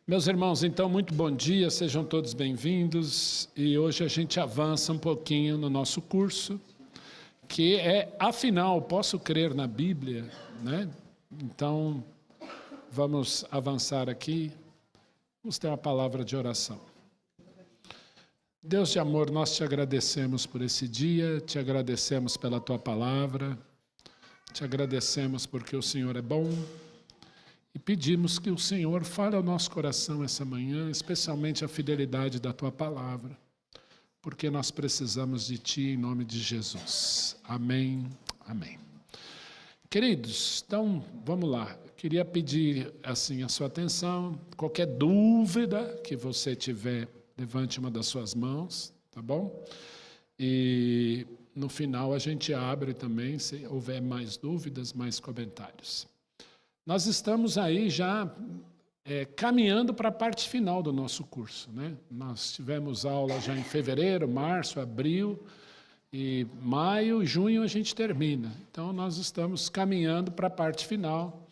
Meus irmãos, então, muito bom dia, sejam todos bem-vindos. E hoje a gente avança um pouquinho no nosso curso, que é, afinal, posso crer na Bíblia, né? Então, vamos avançar aqui. Vamos ter uma palavra de oração. Deus de amor, nós te agradecemos por esse dia, te agradecemos pela tua palavra, te agradecemos porque o Senhor é bom. E pedimos que o Senhor fale ao nosso coração essa manhã, especialmente a fidelidade da Tua palavra, porque nós precisamos de Ti em nome de Jesus. Amém, amém. Queridos, então, vamos lá. Queria pedir, assim, a sua atenção. Qualquer dúvida que você tiver, levante uma das suas mãos, tá bom? E no final a gente abre também, se houver mais dúvidas, mais comentários. Nós estamos aí já caminhando para a parte final do nosso curso, né? Nós tivemos aula já em fevereiro, março, abril, e maio, junho a gente termina. Então, nós estamos caminhando para a parte final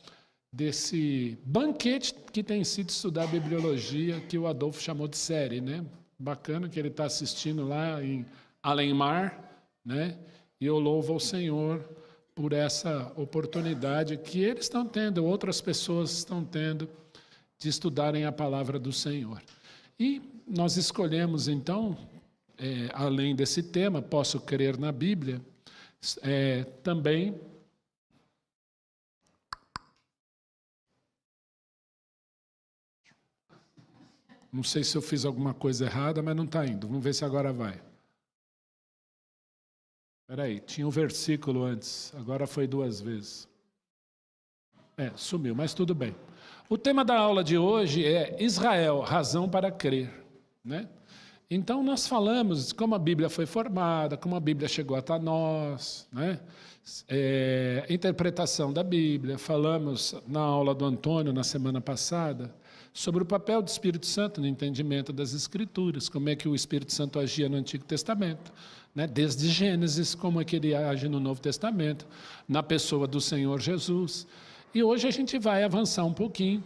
desse banquete que tem sido estudar a bibliologia, que o Adolfo chamou de série, né? Bacana que ele está assistindo lá em Além-Mar, né? E eu louvo ao Senhor por essa oportunidade que eles estão tendo, outras pessoas estão tendo, de estudarem a palavra do Senhor. E nós escolhemos, então, além desse tema, posso crer na Bíblia, também não sei se eu fiz alguma coisa errada, mas não está indo. Vamos ver se agora vai. Espera aí, tinha um versículo antes, agora foi 2 vezes. Sumiu, mas tudo bem. O tema da aula de hoje é Israel, razão para crer, né? Então, nós falamos como a Bíblia foi formada, como a Bíblia chegou até nós, né? Interpretação da Bíblia. Falamos na aula do Antônio, na semana passada, sobre o papel do Espírito Santo no entendimento das Escrituras, como é que o Espírito Santo agia no Antigo Testamento, né? Desde Gênesis, como é que ele age no Novo Testamento, na pessoa do Senhor Jesus. E hoje a gente vai avançar um pouquinho,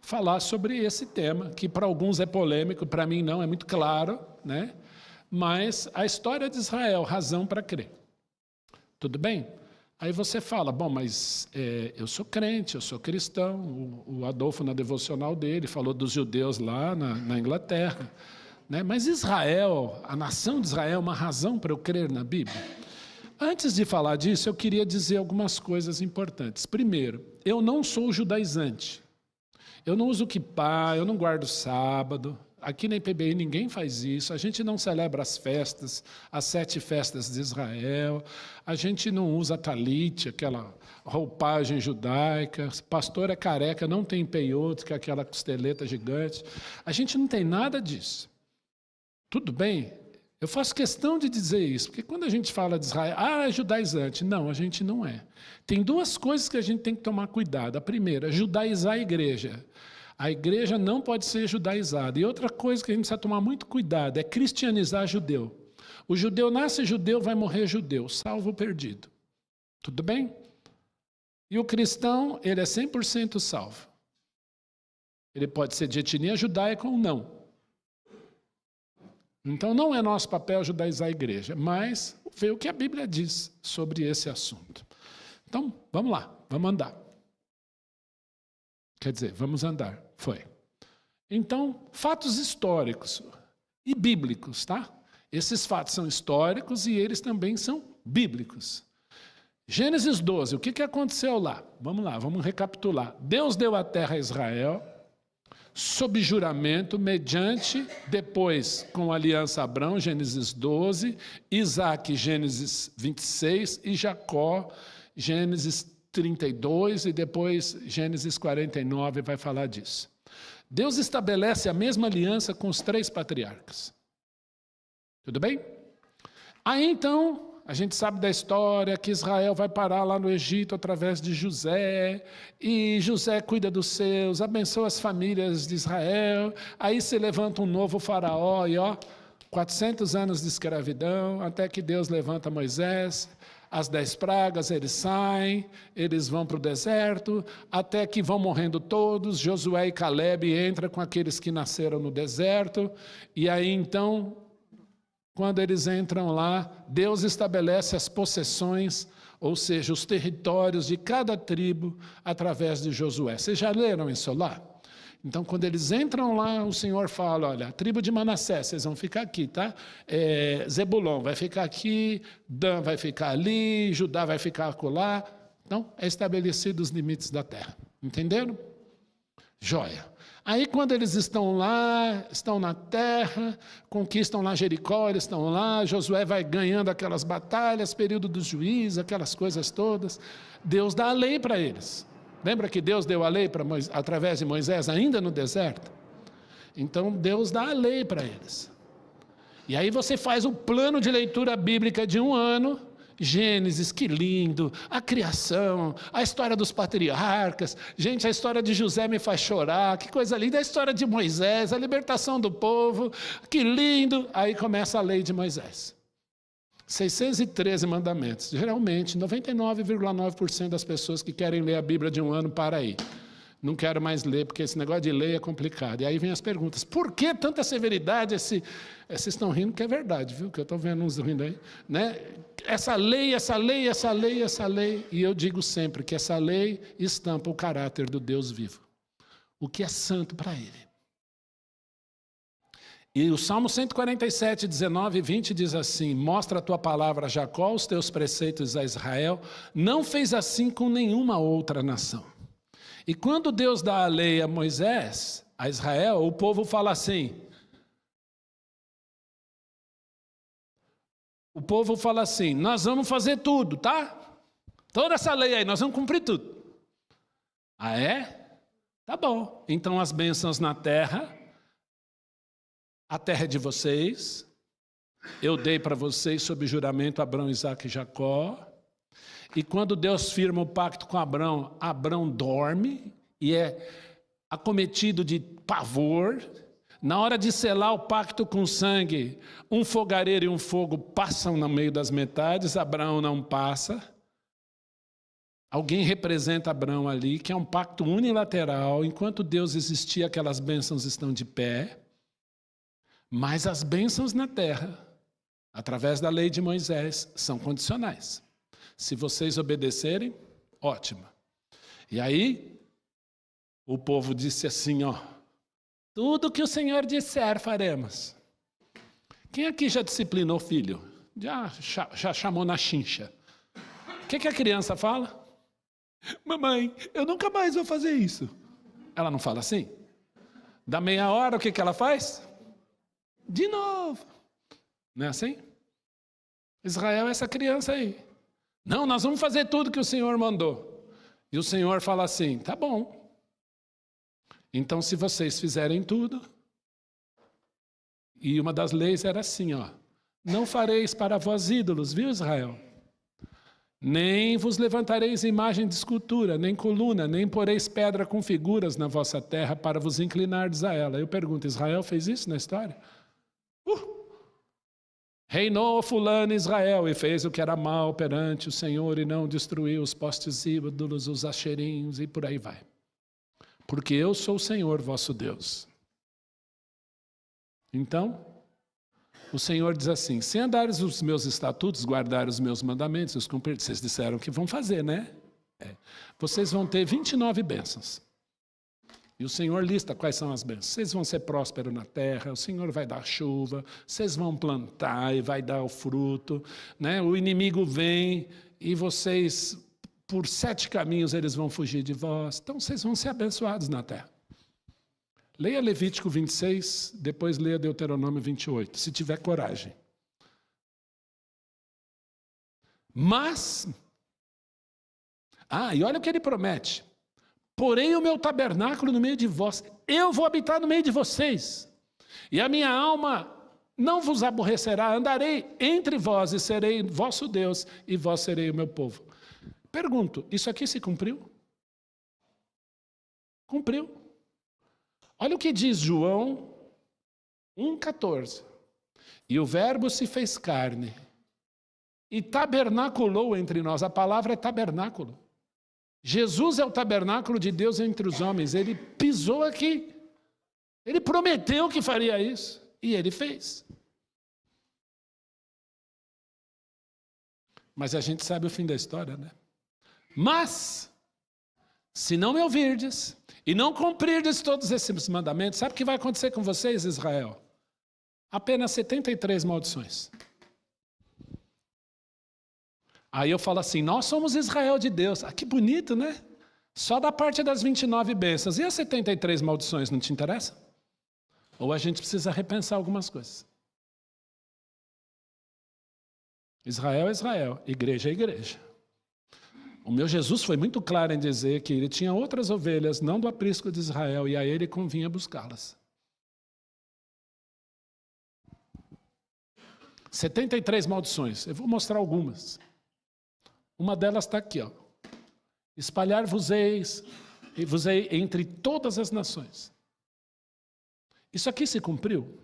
falar sobre esse tema, que para alguns é polêmico, para mim não, é muito claro, né? Mas a história de Israel, razão para crer. Tudo bem? Aí você fala, bom, mas eu sou crente, eu sou cristão, o Adolfo na devocional dele falou dos judeus lá na Inglaterra, né? Mas Israel, a nação de Israel, é uma razão para eu crer na Bíblia? Antes de falar disso, eu queria dizer algumas coisas importantes. Primeiro, eu não sou judaizante. Eu não uso quipá, eu não guardo sábado. Aqui na IPBI ninguém faz isso. A gente não celebra as festas, as 7 festas de Israel. A gente não usa talit, aquela roupagem judaica. Pastor é careca, não tem peiota, que é aquela costeleta gigante. A gente não tem nada disso. Tudo bem? Eu faço questão de dizer isso, porque quando a gente fala de Israel, é judaizante. Não, a gente não é. Tem 2 coisas que a gente tem que tomar cuidado. A primeira, judaizar a igreja. A igreja não pode ser judaizada. E outra coisa que a gente precisa tomar muito cuidado é cristianizar judeu. O judeu nasce judeu, vai morrer judeu, salvo o perdido. Tudo bem? E o cristão, ele é 100% salvo. Ele pode ser de etnia judaica ou não. Então, não é nosso papel judaizar a igreja, mas ver o que a Bíblia diz sobre esse assunto. Então, vamos lá, vamos andar. Quer dizer, vamos andar. Foi. Então, fatos históricos e bíblicos, tá? Esses fatos são históricos e eles também são bíblicos. Gênesis 12, o que aconteceu lá? Vamos lá, vamos recapitular. Deus deu a terra a Israel, sob juramento, mediante, depois com a aliança Abrão, Gênesis 12, Isaac, Gênesis 26, e Jacó, Gênesis 32, e depois Gênesis 49 vai falar disso. Deus estabelece a mesma aliança com os 3 patriarcas. Tudo bem? Aí então, a gente sabe da história que Israel vai parar lá no Egito através de José, e José cuida dos seus, abençoa as famílias de Israel, aí se levanta um novo faraó, e 400 anos de escravidão, até que Deus levanta Moisés, as 10 pragas, eles saem, eles vão para o deserto, até que vão morrendo todos. Josué e Calebe entram com aqueles que nasceram no deserto, e aí então, quando eles entram lá, Deus estabelece as possessões, ou seja, os territórios de cada tribo através de Josué. Vocês já leram isso lá? Então, quando eles entram lá, o Senhor fala, olha, a tribo de Manassés, vocês vão ficar aqui, tá? Zebulon vai ficar aqui, Dan vai ficar ali, Judá vai ficar acolá. Então, é estabelecido os limites da terra. Entenderam? Joia. Aí, quando eles estão lá, estão na terra, conquistam lá Jericó, eles estão lá, Josué vai ganhando aquelas batalhas, período dos juízes, aquelas coisas todas. Deus dá a lei para eles. Lembra que Deus deu a lei através de Moisés, ainda no deserto? Então, Deus dá a lei para eles. E aí você faz o plano de leitura bíblica de um ano, Gênesis, que lindo, a criação, a história dos patriarcas. Gente, a história de José me faz chorar, que coisa linda, a história de Moisés, a libertação do povo, que lindo. Aí começa a lei de Moisés. 613 mandamentos. Geralmente, 99,9% das pessoas que querem ler a Bíblia de um ano, para aí. Não quero mais ler, porque esse negócio de ler é complicado. E aí vem as perguntas. Por que tanta severidade? Vocês estão rindo, que é verdade, viu? Que eu estou vendo uns rindo aí. Né? Essa lei. E eu digo sempre que essa lei estampa o caráter do Deus vivo. O que é santo para Ele. E o Salmo 147, 19 e 20 diz assim, mostra a tua palavra a Jacó, os teus preceitos a Israel, não fez assim com nenhuma outra nação. E quando Deus dá a lei a Moisés, a Israel, o povo fala assim, nós vamos fazer tudo, tá? Toda essa lei aí, nós vamos cumprir tudo. Ah, é? Tá bom. Então as bênçãos na terra, a terra é de vocês, eu dei para vocês sob juramento Abraão, Isaque e Jacó. E quando Deus firma o pacto com Abraão, Abraão dorme e é acometido de pavor. Na hora de selar o pacto com sangue, um fogareiro e um fogo passam no meio das metades, Abraão não passa. Alguém representa Abraão ali, que é um pacto unilateral. Enquanto Deus existia, aquelas bênçãos estão de pé. Mas as bênçãos na terra, através da lei de Moisés, são condicionais. Se vocês obedecerem, ótimo. E aí, o povo disse assim, ó, tudo que o Senhor disser, faremos. Quem aqui já disciplinou o filho? Já chamou na chincha? O que a criança fala? Mamãe, eu nunca mais vou fazer isso. Ela não fala assim? Da meia hora, o que ela faz? De novo. Não é assim? Israel é essa criança aí. Não, nós vamos fazer tudo que o Senhor mandou. E o Senhor fala assim, tá bom. Então, se vocês fizerem tudo, e uma das leis era assim, ó, não fareis para vós ídolos, viu, Israel? Nem vos levantareis imagem de escultura, nem coluna, nem poreis pedra com figuras na vossa terra para vos inclinardes a ela. Eu pergunto, Israel fez isso na história? Reinou fulano Israel e fez o que era mal perante o Senhor e não destruiu os postes ídolos, os axerinhos e por aí vai. Porque eu sou o Senhor vosso Deus. Então, o Senhor diz assim, se andares os meus estatutos, guardares os meus mandamentos, os cumprir, vocês disseram que vão fazer, né? Vocês vão ter 29 bênçãos. E o Senhor lista quais são as bênçãos. Vocês vão ser prósperos na terra, o Senhor vai dar chuva, vocês vão plantar e vai dar o fruto, né? O inimigo vem e vocês, por 7 caminhos, eles vão fugir de vós. Então, vocês vão ser abençoados na terra. Leia Levítico 26, depois leia Deuteronômio 28, se tiver coragem. Mas, e olha o que ele promete. Porém o meu tabernáculo no meio de vós, eu vou habitar no meio de vocês, e a minha alma não vos aborrecerá, andarei entre vós e serei vosso Deus, e vós serei o meu povo. Pergunto, isso aqui se cumpriu? Cumpriu. Olha o que diz João 1,14. E o verbo se fez carne, e tabernaculou entre nós. A palavra é tabernáculo. Jesus é o tabernáculo de Deus entre os homens. Ele pisou aqui. Ele prometeu que faria isso. E ele fez. Mas a gente sabe o fim da história, né? Mas, se não me ouvirdes e não cumprirdes todos esses mandamentos, sabe o que vai acontecer com vocês, Israel? Apenas 73 maldições. Aí eu falo assim, nós somos Israel de Deus. Ah, que bonito, né? Só da parte das 29 bênçãos. E as 73 maldições, não te interessa? Ou a gente precisa repensar algumas coisas. Israel é Israel, igreja é igreja. O meu Jesus foi muito claro em dizer que ele tinha outras ovelhas, não do aprisco de Israel, e a ele convinha buscá-las. 73 maldições. Eu vou mostrar algumas. Uma delas está aqui, ó. Espalhar-vos-ei entre todas as nações. Isso aqui se cumpriu.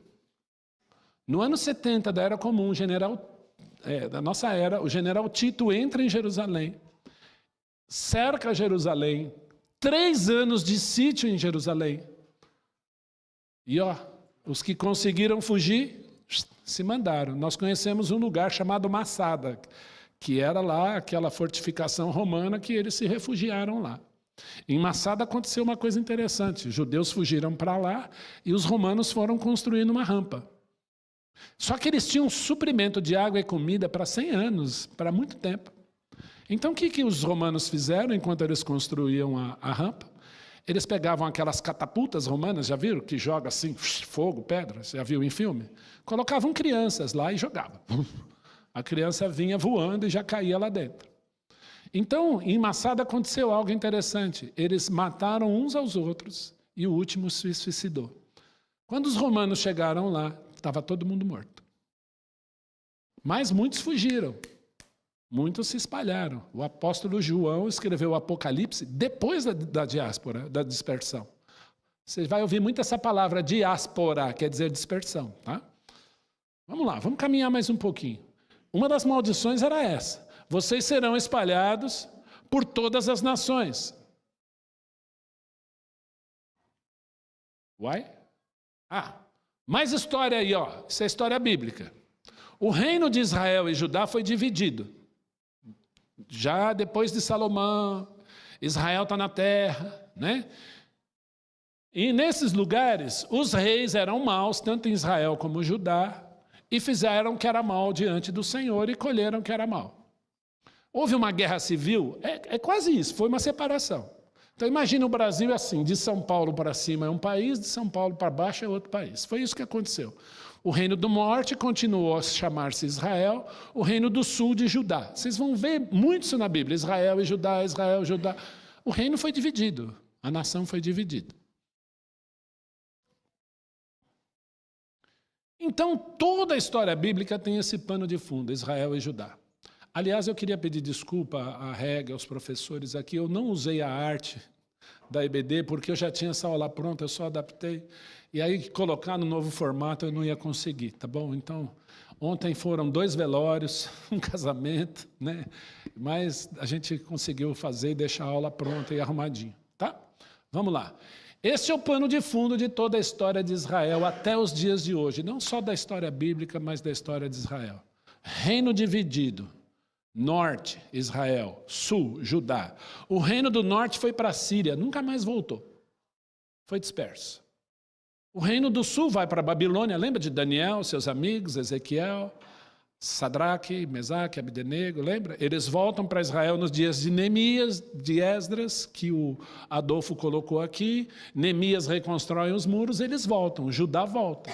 No ano 70 da Era Comum, da nossa era, o general Tito entra em Jerusalém, cerca Jerusalém, 3 anos de sítio em Jerusalém. E os que conseguiram fugir, se mandaram. Nós conhecemos um lugar chamado Massada, que era lá aquela fortificação romana que eles se refugiaram lá. Em Massada aconteceu uma coisa interessante. Os judeus fugiram para lá e os romanos foram construindo uma rampa. Só que eles tinham suprimento de água e comida para 100 anos, para muito tempo. Então o que os romanos fizeram enquanto eles construíam a rampa? Eles pegavam aquelas catapultas romanas, já viram? Que joga assim, fogo, pedras, já viu em filme? Colocavam crianças lá e jogavam. A criança vinha voando e já caía lá dentro. Então, em Massada aconteceu algo interessante. Eles mataram uns aos outros e o último se suicidou. Quando os romanos chegaram lá, estava todo mundo morto. Mas muitos fugiram. Muitos se espalharam. O apóstolo João escreveu o Apocalipse depois da diáspora, da dispersão. Você vai ouvir muito essa palavra diáspora, quer dizer dispersão. Tá? Vamos lá, vamos caminhar mais um pouquinho. Uma das maldições era essa. Vocês serão espalhados por todas as nações. Uai? Mais história aí, ó. Isso é história bíblica. O reino de Israel e Judá foi dividido. Já depois de Salomão, Israel está na terra, né? E nesses lugares, os reis eram maus, tanto em Israel como em Judá, e fizeram o que era mal diante do Senhor e colheram o que era mal. Houve uma guerra civil, é quase isso, foi uma separação. Então imagina o Brasil assim, de São Paulo para cima é um país, de São Paulo para baixo é outro país. Foi isso que aconteceu. O reino do norte continuou a chamar-se Israel, o reino do sul de Judá. Vocês vão ver muito isso na Bíblia, Israel e Judá, Israel e Judá. O reino foi dividido, a nação foi dividida. Então, toda a história bíblica tem esse pano de fundo, Israel e Judá. Aliás, eu queria pedir desculpa à Rega, aos professores aqui, eu não usei a arte da EBD, porque eu já tinha essa aula pronta, eu só adaptei. E aí, colocar no novo formato, eu não ia conseguir, tá bom? Então, ontem foram 2 velórios, um casamento, né? Mas a gente conseguiu fazer e deixar a aula pronta e arrumadinho, tá? Vamos lá. Este é o pano de fundo de toda a história de Israel até os dias de hoje, não só da história bíblica, mas da história de Israel. Reino dividido, norte, Israel, sul, Judá. O reino do norte foi para a Síria, nunca mais voltou, foi disperso. O reino do sul vai para a Babilônia, lembra de Daniel, seus amigos, Ezequiel, Sadraque, Mesaque, Abdenego, lembra? Eles voltam para Israel nos dias de Neemias, de Esdras, que o Adolfo colocou aqui. Neemias reconstrói os muros, eles voltam, Judá volta.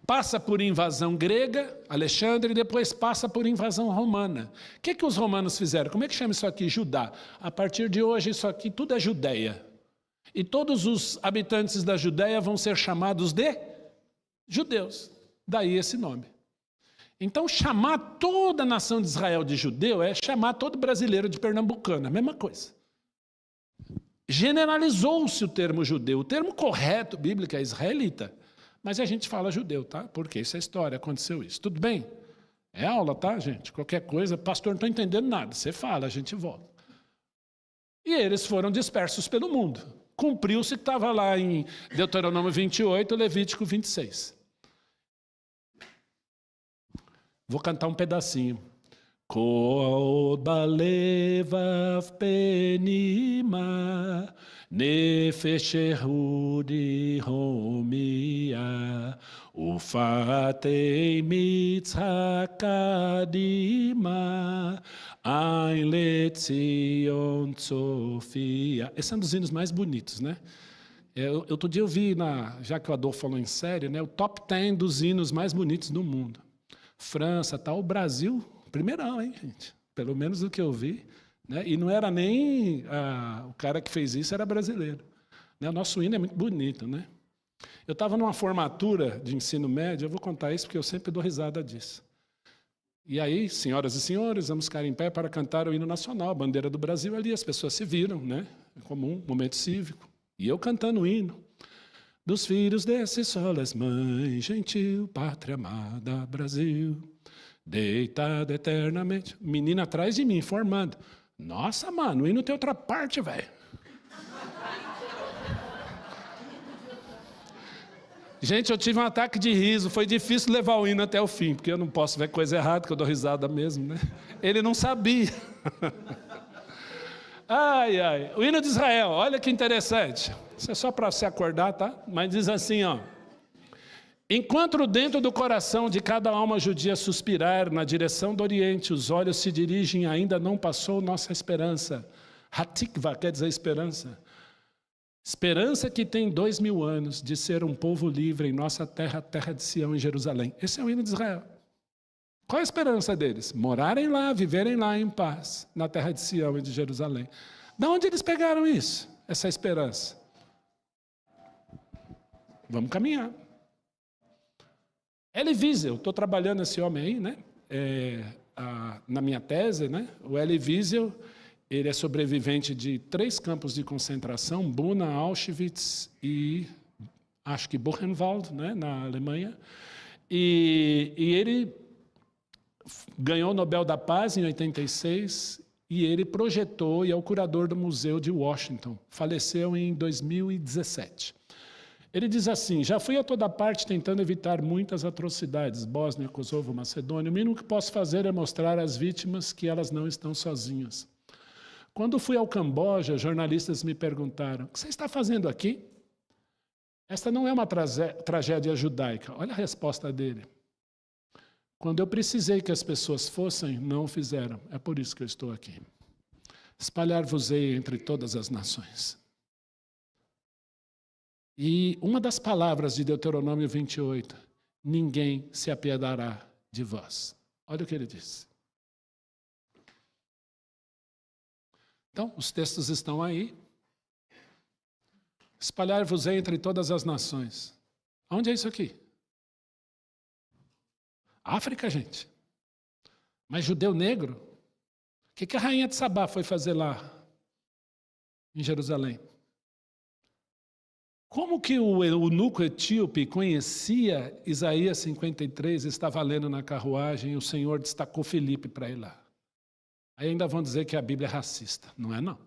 Passa por invasão grega, Alexandre, e depois passa por invasão romana. O que os romanos fizeram? Como é que chama isso aqui? Judá. A partir de hoje, isso aqui tudo é Judeia. E todos os habitantes da Judeia vão ser chamados de judeus. Daí esse nome. Então, chamar toda a nação de Israel de judeu é chamar todo brasileiro de pernambucano, a mesma coisa. Generalizou-se o termo judeu. O termo correto bíblico é israelita. Mas a gente fala judeu, tá? Porque isso é história, aconteceu isso. Tudo bem? É aula, tá, gente? Qualquer coisa, pastor, não estou entendendo nada. Você fala, a gente volta. E eles foram dispersos pelo mundo. Cumpriu-se que estava lá em Deuteronômio 28, Levítico 26. Vou cantar um pedacinho. Kol balevav penima nefesh ehudi homia ufatei mitzhakadima ein letzion sofia. Esse é um dos hinos mais bonitos, né? Outro dia eu vi, já que o Adolfo falou em série, né, o top 10 dos hinos mais bonitos do mundo. França, tal, o Brasil, primeirão, hein, gente? Pelo menos o que eu vi. Né? E não era nem o cara que fez isso, era brasileiro. Né? O nosso hino é muito bonito, né? Eu estava numa formatura de ensino médio, eu vou contar isso porque eu sempre dou risada disso. E aí, senhoras e senhores, vamos ficar em pé para cantar o hino nacional, a bandeira do Brasil ali, as pessoas se viram, né? É comum, momento cívico. E eu cantando o hino. Dos filhos desse solas, mãe gentil, pátria amada, Brasil, deitada eternamente. Menina atrás de mim, informando. Nossa, mano, o hino tem outra parte, velho. Gente, eu tive um ataque de riso, foi difícil levar o hino até o fim, porque eu não posso ver coisa errada, que eu dou risada mesmo, né? Ele não sabia. Ai, ai. O hino de Israel, olha que interessante. Isso é só para se acordar, tá? Mas diz assim, ó. Enquanto dentro do coração de cada alma judia suspirar na direção do Oriente, os olhos se dirigem, ainda não passou nossa esperança. Hatikva quer dizer esperança. Esperança que tem 2000 anos de ser um povo livre em nossa terra, terra de Sião, em Jerusalém. Esse é o hino de Israel. Qual a esperança deles? Morarem lá, viverem lá em paz, na terra de Sião e de Jerusalém. De onde eles pegaram isso? Essa esperança? Vamos caminhar. Elie Wiesel, estou trabalhando esse homem aí, né? Na minha tese, né? O Elie Wiesel, ele é sobrevivente de 3 campos de concentração, Buna, Auschwitz e acho que Buchenwald, né? Na Alemanha. E ele ganhou o Nobel da Paz em 86 e ele projetou e é o curador do Museu de Washington. Faleceu em 2017. Ele diz assim, já fui a toda parte tentando evitar muitas atrocidades, Bósnia, Kosovo, Macedônia. O mínimo que posso fazer é mostrar às vítimas que elas não estão sozinhas. Quando fui ao Camboja, jornalistas me perguntaram, o que você está fazendo aqui? Esta não é uma tragédia judaica. Olha a resposta dele. Quando eu precisei que as pessoas fossem, não o fizeram. É por isso que eu estou aqui. Espalhar-vos-ei entre todas as nações. E uma das palavras de Deuteronômio 28, ninguém se apiedará de vós. Olha o que ele diz. Então, os textos estão aí. Espalhar-vos-ei entre todas as nações. Onde é isso aqui? África, gente. Mas judeu negro? O que a rainha de Sabá foi fazer lá, em Jerusalém? Como que o eunuco etíope conhecia Isaías 53, estava lendo na carruagem e o Senhor destacou Filipe para ir lá? Aí ainda vão dizer que a Bíblia é racista. Não é, não.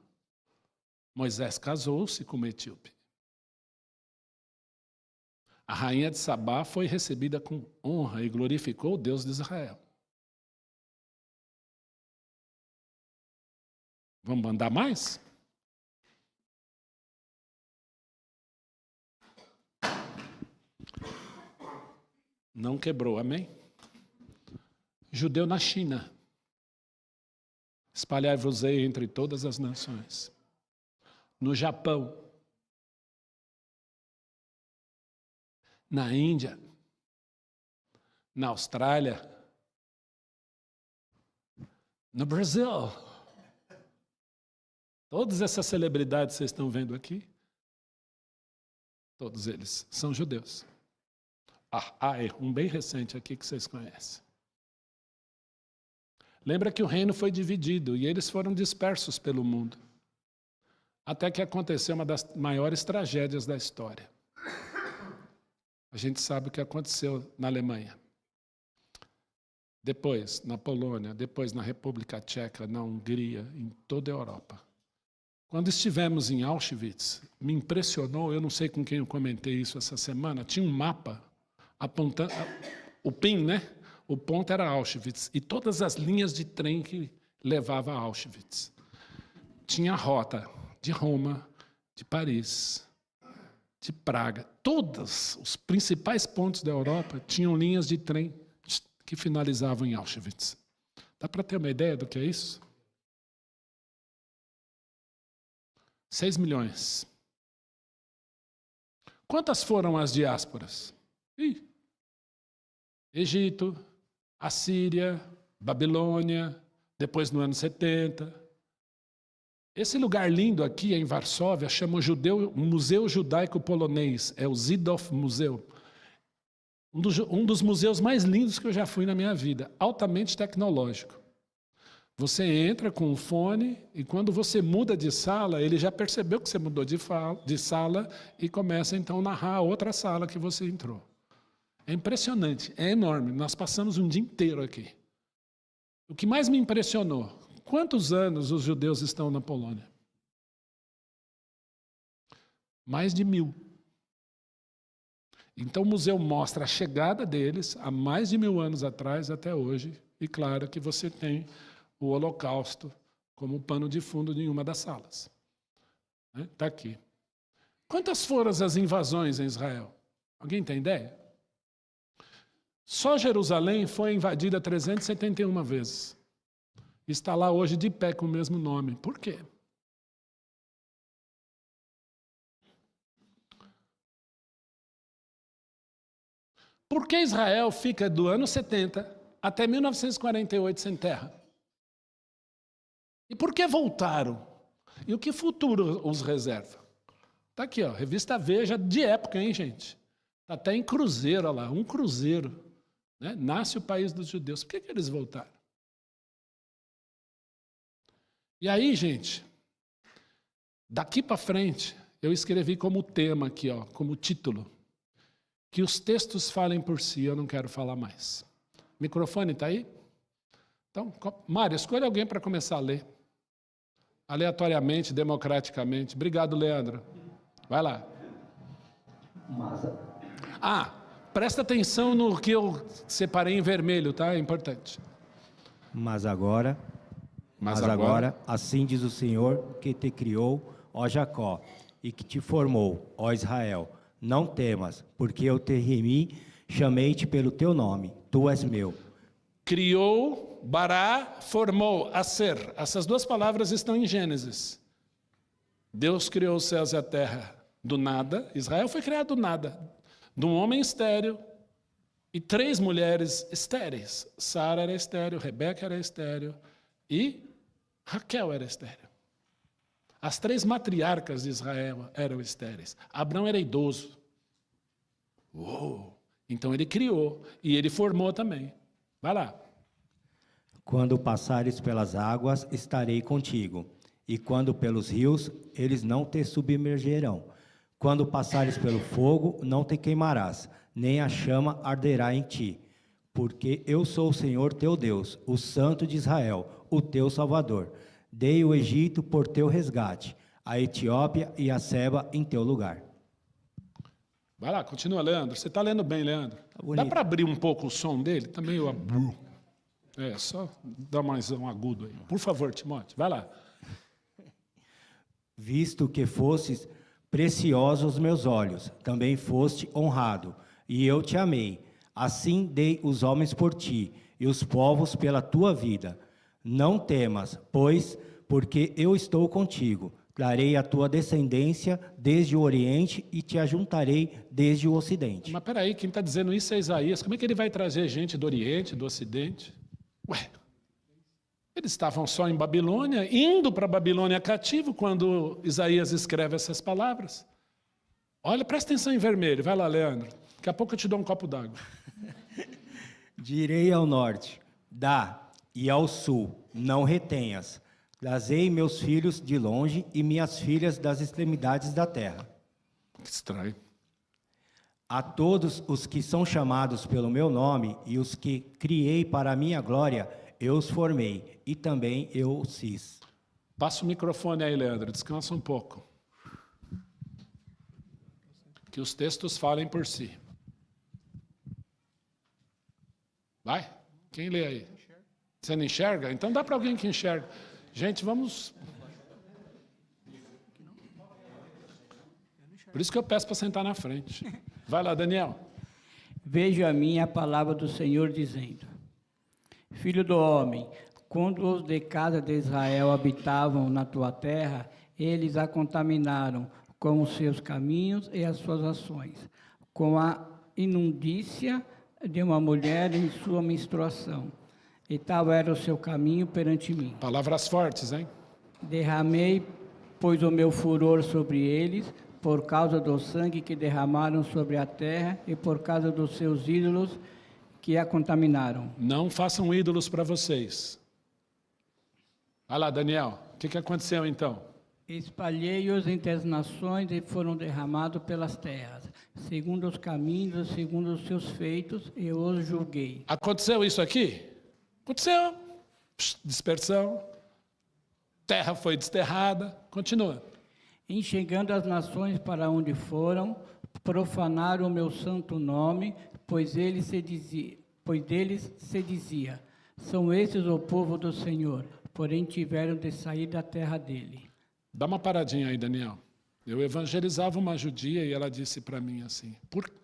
Moisés casou-se com uma etíope. A rainha de Sabá foi recebida com honra e glorificou o Deus de Israel. Vamos mandar mais? Não quebrou, amém? Judeu na China. Espalhar-vos-ei entre todas as nações. No Japão. Na Índia. Na Austrália. No Brasil. Todas essas celebridades que vocês estão vendo aqui, todos eles são judeus. Um bem recente aqui que vocês conhecem. Lembra que o reino foi dividido e eles foram dispersos pelo mundo. Até que aconteceu uma das maiores tragédias da história. A gente sabe o que aconteceu na Alemanha. depois na Polônia, depois na República Tcheca, na Hungria, em toda a Europa. Quando estivemos em Auschwitz, me impressionou, eu não sei com quem eu comentei isso essa semana, tinha um mapa apontando, o PIN, né? O ponto era Auschwitz, e todas as linhas de trem que levavam a Auschwitz. Tinha a rota de Roma, de Paris, de Praga. Todos os principais pontos da Europa tinham linhas de trem que finalizavam em Auschwitz. Dá para ter uma ideia do que é isso? 6 milhões. Quantas foram as diásporas? Egito, Assíria, Babilônia, depois no ano 70. Esse lugar lindo aqui em Varsóvia chama o Museu Judaico Polonês, é o Żydów Museum. Um dos museus mais lindos que eu já fui na minha vida, altamente tecnológico. Você entra com um fone e quando você muda de sala, ele já percebeu que você mudou de sala e começa então a narrar a outra sala que você entrou. É impressionante, é enorme. Nós passamos um dia inteiro aqui. O que mais me impressionou, quantos anos os judeus estão na Polônia? Mais de 1000. Então o museu mostra a chegada deles há mais de 1000 anos atrás até hoje. E claro que você tem o Holocausto como pano de fundo em uma das salas. Está aqui. Quantas foram as invasões em Israel? Alguém tem ideia? Só Jerusalém foi invadida 371 vezes. Está lá hoje de pé com o mesmo nome. Por quê? Por que Israel fica do ano 70 até 1948 sem terra? E por que voltaram? E o que futuro os reserva? Está aqui, ó, revista Veja de época, hein, gente? Está até em cruzeiro, olha lá, um cruzeiro. Né? Nasce o país dos judeus. Por que eles voltaram? E aí, gente, daqui para frente, eu escrevi como tema aqui, ó, como título, que os textos falem por si, eu não quero falar mais. O microfone está aí? Então, Mário, escolha alguém para começar a ler. Aleatoriamente, democraticamente. Obrigado, Leandro. Vai lá. Presta atenção no que eu separei em vermelho, tá? É importante. Mas agora, assim diz o Senhor que te criou, ó Jacó, e que te formou, ó Israel. Não temas, porque eu te remi, chamei-te pelo teu nome, tu és meu. Criou, bará, formou, a ser. Essas duas palavras estão em Gênesis. Deus criou os céus e a terra do nada. Israel foi criado do nada. De um homem estéril e 3 mulheres estéreis. Sara era estéril, Rebeca era estéril e Raquel era estéril. As 3 matriarcas de Israel eram estéreis. Abrão era idoso. Uou! Então ele criou e ele formou também. Vai lá. Quando passares pelas águas, estarei contigo. E quando pelos rios, eles não te submergerão. Quando passares pelo fogo, não te queimarás, nem a chama arderá em ti. Porque eu sou o Senhor teu Deus, o Santo de Israel, o teu Salvador. Dei o Egito por teu resgate, a Etiópia e a Seba em teu lugar. Vai lá, continua, Leandro. Você está lendo bem, Leandro. Tá. Dá para abrir um pouco o som dele? Também eu abro. Só dá mais um agudo aí. Por favor, Timóteo, vai lá. Visto que fostes precioso aos meus olhos, também foste honrado, e eu te amei. Assim dei os homens por ti, e os povos pela tua vida. Não temas, pois, porque eu estou contigo. Trarei a tua descendência desde o Oriente e te ajuntarei desde o Ocidente. Mas peraí, quem está dizendo isso é Isaías. Como é que ele vai trazer gente do Oriente, do Ocidente? Eles estavam só em Babilônia, indo para a Babilônia cativo, quando Isaías escreve essas palavras. Olha, presta atenção em vermelho. Vai lá, Leandro. Daqui a pouco eu te dou um copo d'água. Direi ao norte, dá, e ao sul, não retenhas. Trazei meus filhos de longe e minhas filhas das extremidades da terra. Que estranho. A todos os que são chamados pelo meu nome e os que criei para a minha glória, eu os formei e também eu os fiz. Passa o microfone aí, Leandro, descansa um pouco. Que os textos falem por si. Vai? Quem lê aí? Você não enxerga? Então dá para alguém que enxerga. Gente, vamos... Por isso que eu peço para sentar na frente. Vai lá, Daniel. Vejo a mim a palavra do Senhor dizendo: Filho do homem, quando os de casa de Israel habitavam na tua terra, eles a contaminaram com os seus caminhos e as suas ações, com a inundícia de uma mulher em sua menstruação. E tal era o seu caminho perante mim. Palavras fortes, hein? Derramei, pois, o meu furor sobre eles, por causa do sangue que derramaram sobre a terra e por causa dos seus ídolos que a contaminaram. Não façam ídolos para vocês. Vai lá, Daniel. O que aconteceu então? Espalhei-os entre as nações e foram derramados pelas terras, segundo os caminhos e segundo os seus feitos, eu os julguei. Aconteceu isso aqui? Aconteceu. Dispersão. Terra foi desterrada. Continua. Enxergando as nações para onde foram, profanaram o meu santo nome, pois deles se dizia, são estes o povo do Senhor, porém tiveram de sair da terra dele. Dá uma paradinha aí, Daniel. Eu evangelizava uma judia e ela disse para mim assim,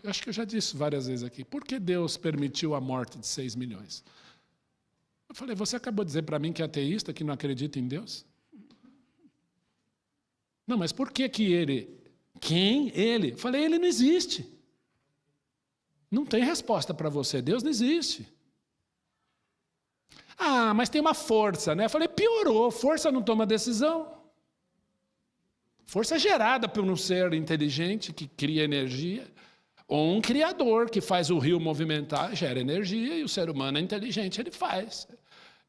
acho que eu já disse várias vezes aqui, por que Deus permitiu a morte de 6 milhões? Eu falei, você acabou de dizer para mim que é ateísta, que não acredita em Deus? Não, mas por que ele? Quem? Ele? Eu falei, ele não existe. Não tem resposta para você, Deus não existe. Ah, mas tem uma força, né? Eu falei, piorou, força não toma decisão. Força é gerada por um ser inteligente que cria energia, ou um criador que faz o rio movimentar, gera energia, e o ser humano é inteligente, ele faz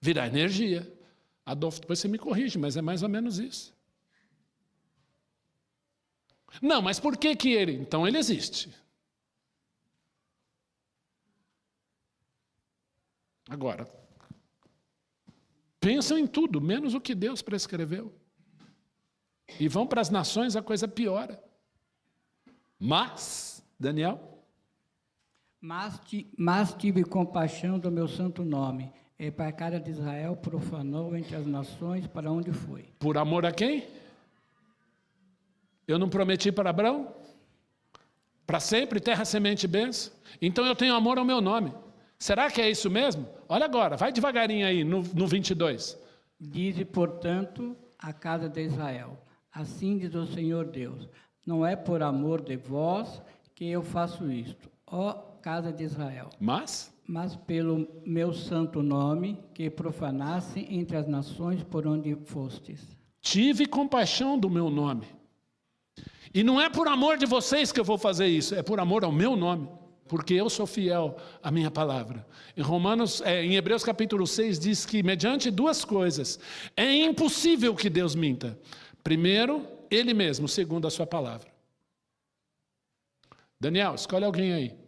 virar energia. Adolfo, depois você me corrige, mas é mais ou menos isso. Não, mas por que ele? Então ele existe. Agora, pensam em tudo, menos o que Deus prescreveu. E vão para as nações, a coisa piora. Mas, Daniel? Mas tive compaixão do meu santo nome, e para a cara de Israel profanou entre as nações para onde foi. Por amor a quem? Eu não prometi para Abraão? Para sempre, terra, semente e bênção? Então eu tenho amor ao meu nome. Será que é isso mesmo? Olha agora, vai devagarinho aí, no 22. Dize, portanto, a casa de Israel, assim diz o Senhor Deus, não é por amor de vós que eu faço isto, ó casa de Israel. Mas pelo meu santo nome, que profanasse entre as nações por onde fostes. Tive compaixão do meu nome. E não é por amor de vocês que eu vou fazer isso, é por amor ao meu nome, porque eu sou fiel à minha palavra. Em Hebreus capítulo 6 diz que mediante duas coisas é impossível que Deus minta. Primeiro, Ele mesmo, segundo a sua palavra. Daniel, escolhe alguém aí.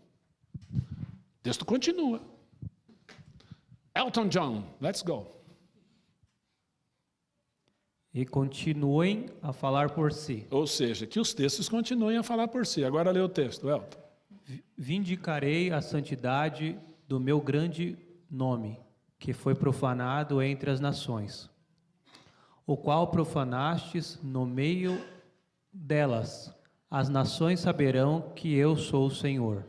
O texto continua. Elton John, let's go. E continuem a falar por si. Ou seja, que os textos continuem a falar por si. Agora lê o texto, Elton. Vindicarei a santidade do meu grande nome, que foi profanado entre as nações, o qual profanastes no meio delas. As nações saberão que eu sou o Senhor,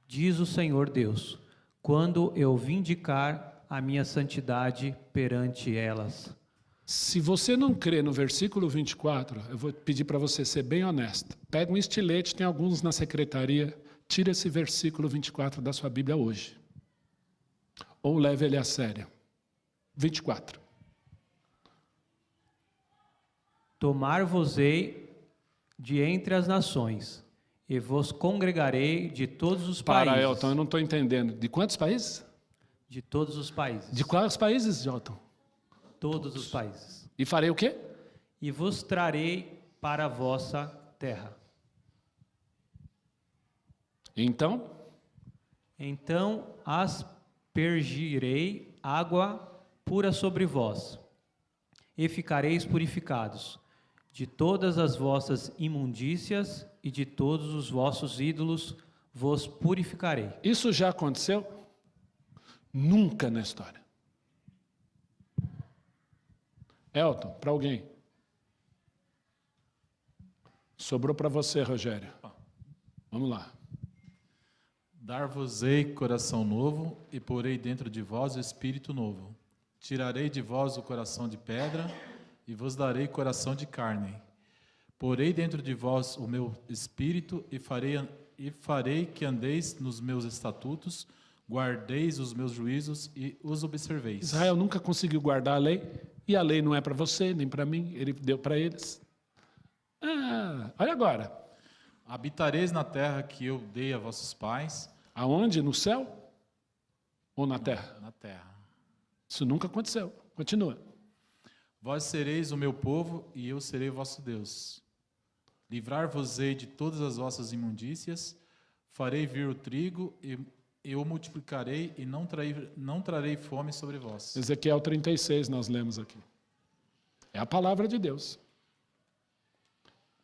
diz o Senhor Deus, quando eu vindicar a minha santidade perante elas. Se você não crê no versículo 24, eu vou pedir para você ser bem honesto. Pega um estilete, tem alguns na secretaria, tira esse versículo 24 da sua Bíblia hoje. Ou leve ele a sério. 24. Tomar-vos-ei de entre as nações, e vos congregarei de todos os países. Para, Elton, eu não estou entendendo. De quantos países? De todos os países. De quais países, Elton? Todos os países. E farei o quê? E vos trarei para a vossa terra. Então, aspergirei água pura sobre vós, e ficareis purificados de todas as vossas imundícias e de todos os vossos ídolos vos purificarei. isso já aconteceu? Nunca na história. Elton, para alguém. Sobrou para você, Rogério. Vamos lá. Dar-vos-ei coração novo, e porei dentro de vós espírito novo. Tirarei de vós o coração de pedra, e vos darei coração de carne. Porei dentro de vós o meu espírito, e farei que andeis nos meus estatutos, guardeis os meus juízos e os observeis. Israel nunca conseguiu guardar a lei, e a lei não é para você, nem para mim, ele deu para eles. Olha agora. Habitareis na terra que eu dei a vossos pais. Aonde? No céu? Ou na terra? Na terra. Isso nunca aconteceu. Continua. Vós sereis o meu povo, e eu serei o vosso Deus. Livrar-vos-ei de todas as vossas imundícias, farei vir o trigo, e eu multiplicarei, e não trarei fome sobre vós. Ezequiel 36 nós lemos aqui. É a palavra de Deus.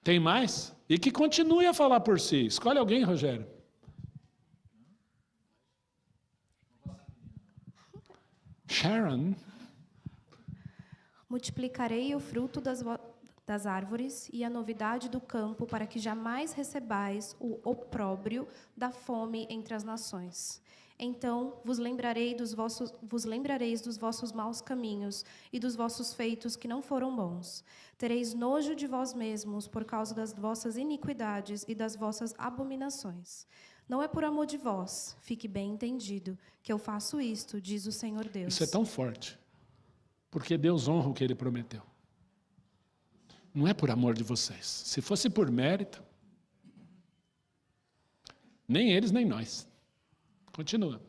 Tem mais? E que continue a falar por si. Escolhe alguém, Rogério. Sharon. Multiplicarei o fruto das árvores e a novidade do campo, para que jamais recebais o opróbrio da fome entre as nações. Então vos lembrareis dos vossos maus caminhos e dos vossos feitos que não foram bons. Tereis nojo de vós mesmos por causa das vossas iniquidades e das vossas abominações. Não é por amor de vós, fique bem entendido, que eu faço isto, diz o Senhor Deus. Isso é tão forte. Porque Deus honra o que Ele prometeu. Não é por amor de vocês. Se fosse por mérito, nem eles, nem nós. Continua.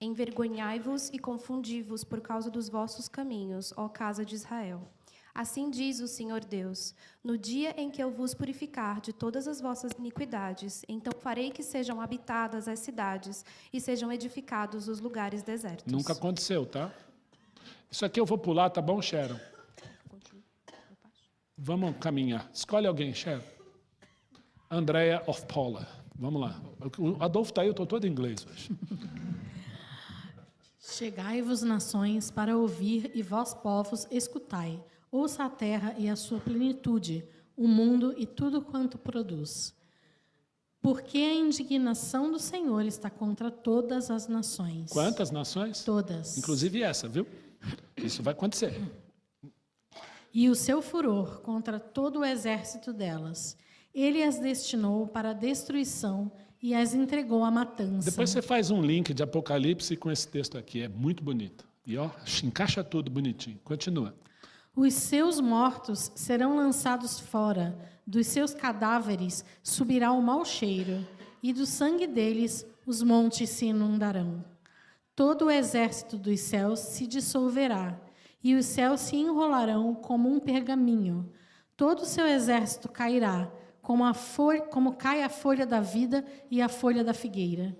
Envergonhai-vos e confundi-vos por causa dos vossos caminhos, ó casa de Israel. Assim diz o Senhor Deus: no dia em que eu vos purificar de todas as vossas iniquidades, então farei que sejam habitadas as cidades e sejam edificados os lugares desertos. Nunca aconteceu, tá? Isso aqui eu vou pular, tá bom, Sharon? Vamos caminhar. Escolhe alguém, Sharon. Andrea of Paula. Vamos lá. O Adolfo está aí, eu estou todo em inglês hoje. Chegai-vos, nações, para ouvir, e vós, povos, escutai. Ouça a terra e a sua plenitude, o mundo e tudo quanto produz. Porque a indignação do Senhor está contra todas as nações. Quantas nações? Todas. Inclusive essa, viu? Isso vai acontecer. E o seu furor contra todo o exército delas. Ele as destinou para a destruição e as entregou à matança. Depois você faz um link de Apocalipse com esse texto aqui, é muito bonito. E ó, encaixa tudo bonitinho. Continua. Os seus mortos serão lançados fora, dos seus cadáveres subirá o mau cheiro, e do sangue deles os montes se inundarão. Todo o exército dos céus se dissolverá, e os céus se enrolarão como um pergaminho. Todo o seu exército cairá, como cai a folha da vida e a folha da figueira.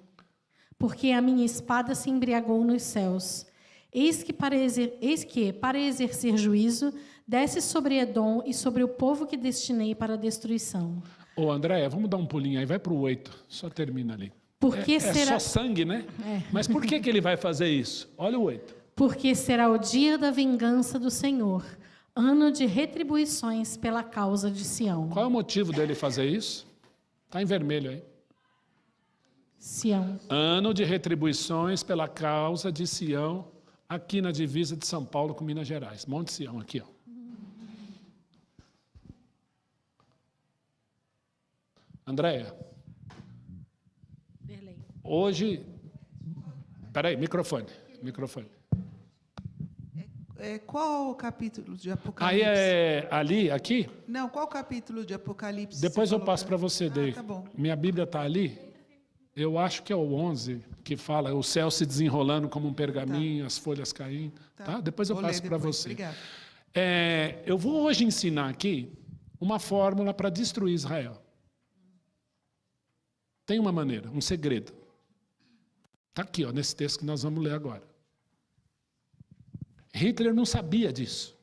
Porque a minha espada se embriagou nos céus. Eis que, para exercer juízo, desce sobre Edom e sobre o povo que destinei para a destruição. Ô, Andréia, vamos dar um pulinho aí, vai para o 8, só termina ali. Porque será... só sangue, né? Mas por que ele vai fazer isso? Olha o 8. Porque será o dia da vingança do Senhor, ano de retribuições pela causa de Sião. Qual é o motivo dele fazer isso? Está em vermelho aí. Sião. Ano de retribuições pela causa de Sião, aqui na divisa de São Paulo com Minas Gerais. Monte Sião, aqui, ó. Andréia. Hoje... Peraí, microfone. Qual o capítulo de Aí Apocalipse? é ali, aqui? Não, qual o capítulo de Apocalipse? Depois você eu falou passo para você, Dei. tá bom. Minha Bíblia está ali. Eu acho que é o 11, que fala o céu se desenrolando como um pergaminho, as folhas caindo. Tá? Depois eu Vou ler passo para depois. você. Obrigado. Eu vou hoje ensinar aqui uma fórmula para destruir Israel. Tem uma maneira, um segredo. Está aqui, ó, nesse texto que nós vamos ler agora. Hitler não sabia disso.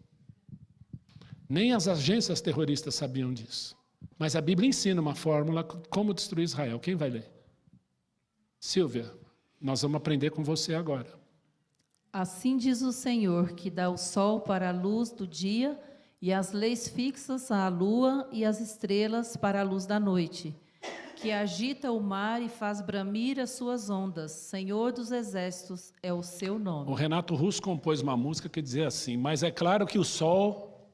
Nem as agências terroristas sabiam disso. Mas a Bíblia ensina uma fórmula como destruir Israel. Quem vai ler? Silvia, nós vamos aprender com você agora. Assim diz o Senhor, que dá o sol para a luz do dia, e as leis fixas à lua e as estrelas para a luz da noite, que agita o mar e faz bramir as suas ondas. Senhor dos exércitos é o seu nome. O Renato Russo compôs uma música que dizia assim, mas é claro que o sol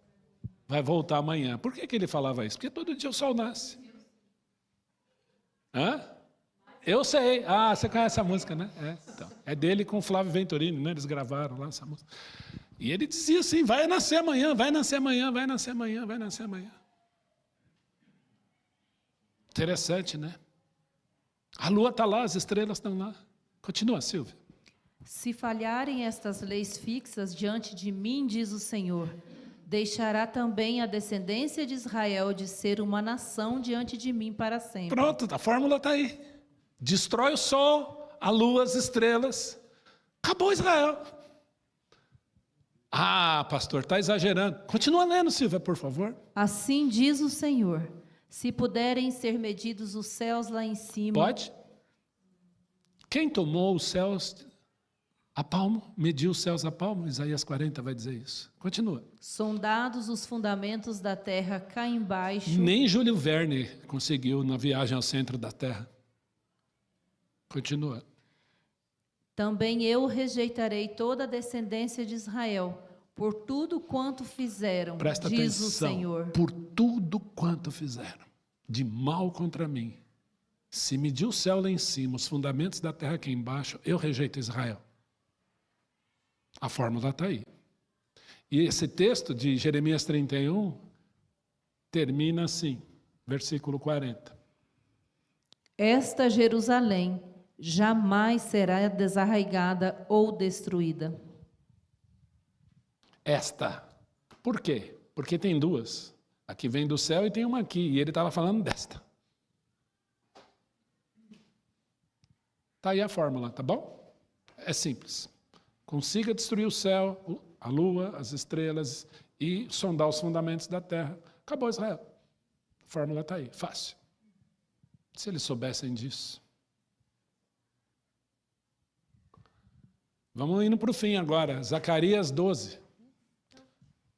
vai voltar amanhã. Por que ele falava isso? Porque todo dia o sol nasce. Hã? Eu sei. Ah, você conhece essa música, né? Então, é dele com o Flávio Venturini, né? Eles gravaram lá essa música. E ele dizia assim, vai nascer amanhã, vai nascer amanhã, vai nascer amanhã, vai nascer amanhã. Interessante, né? A lua está lá, as estrelas estão lá. Continua, Silvia. Se falharem estas leis fixas diante de mim, diz o Senhor, deixará também a descendência de Israel de ser uma nação diante de mim para sempre. Pronto, a fórmula está aí. Destrói o sol, a lua, as estrelas. Acabou Israel. Ah, pastor, está exagerando. Continua lendo, Silvia, por favor. Assim diz o Senhor, se puderem ser medidos os céus lá em cima... Pode? Quem tomou os céus a palmo, mediu os céus a palmo? Isaías 40 vai dizer isso. Continua. Sondados os fundamentos da terra cá embaixo... Nem Júlio Verne conseguiu na viagem ao centro da terra. Continua. Também eu rejeitarei toda a descendência de Israel, por tudo quanto fizeram, Presta diz atenção, o Senhor. por tudo quanto fizeram, de mal contra mim. Se mediu o céu lá em cima, os fundamentos da terra aqui embaixo, eu rejeito Israel. A fórmula está aí. E esse texto de Jeremias 31 termina assim, versículo 40. Esta Jerusalém jamais será desarraigada ou destruída. Esta. Por quê? Porque tem duas. Aqui vem do céu e tem uma aqui. E ele estava falando desta. Está aí a fórmula, tá bom? É simples. Consiga destruir o céu, a lua, as estrelas e sondar os fundamentos da terra. Acabou Israel. A fórmula está aí, fácil. Se eles soubessem disso. Vamos indo para o fim agora. Zacarias 12.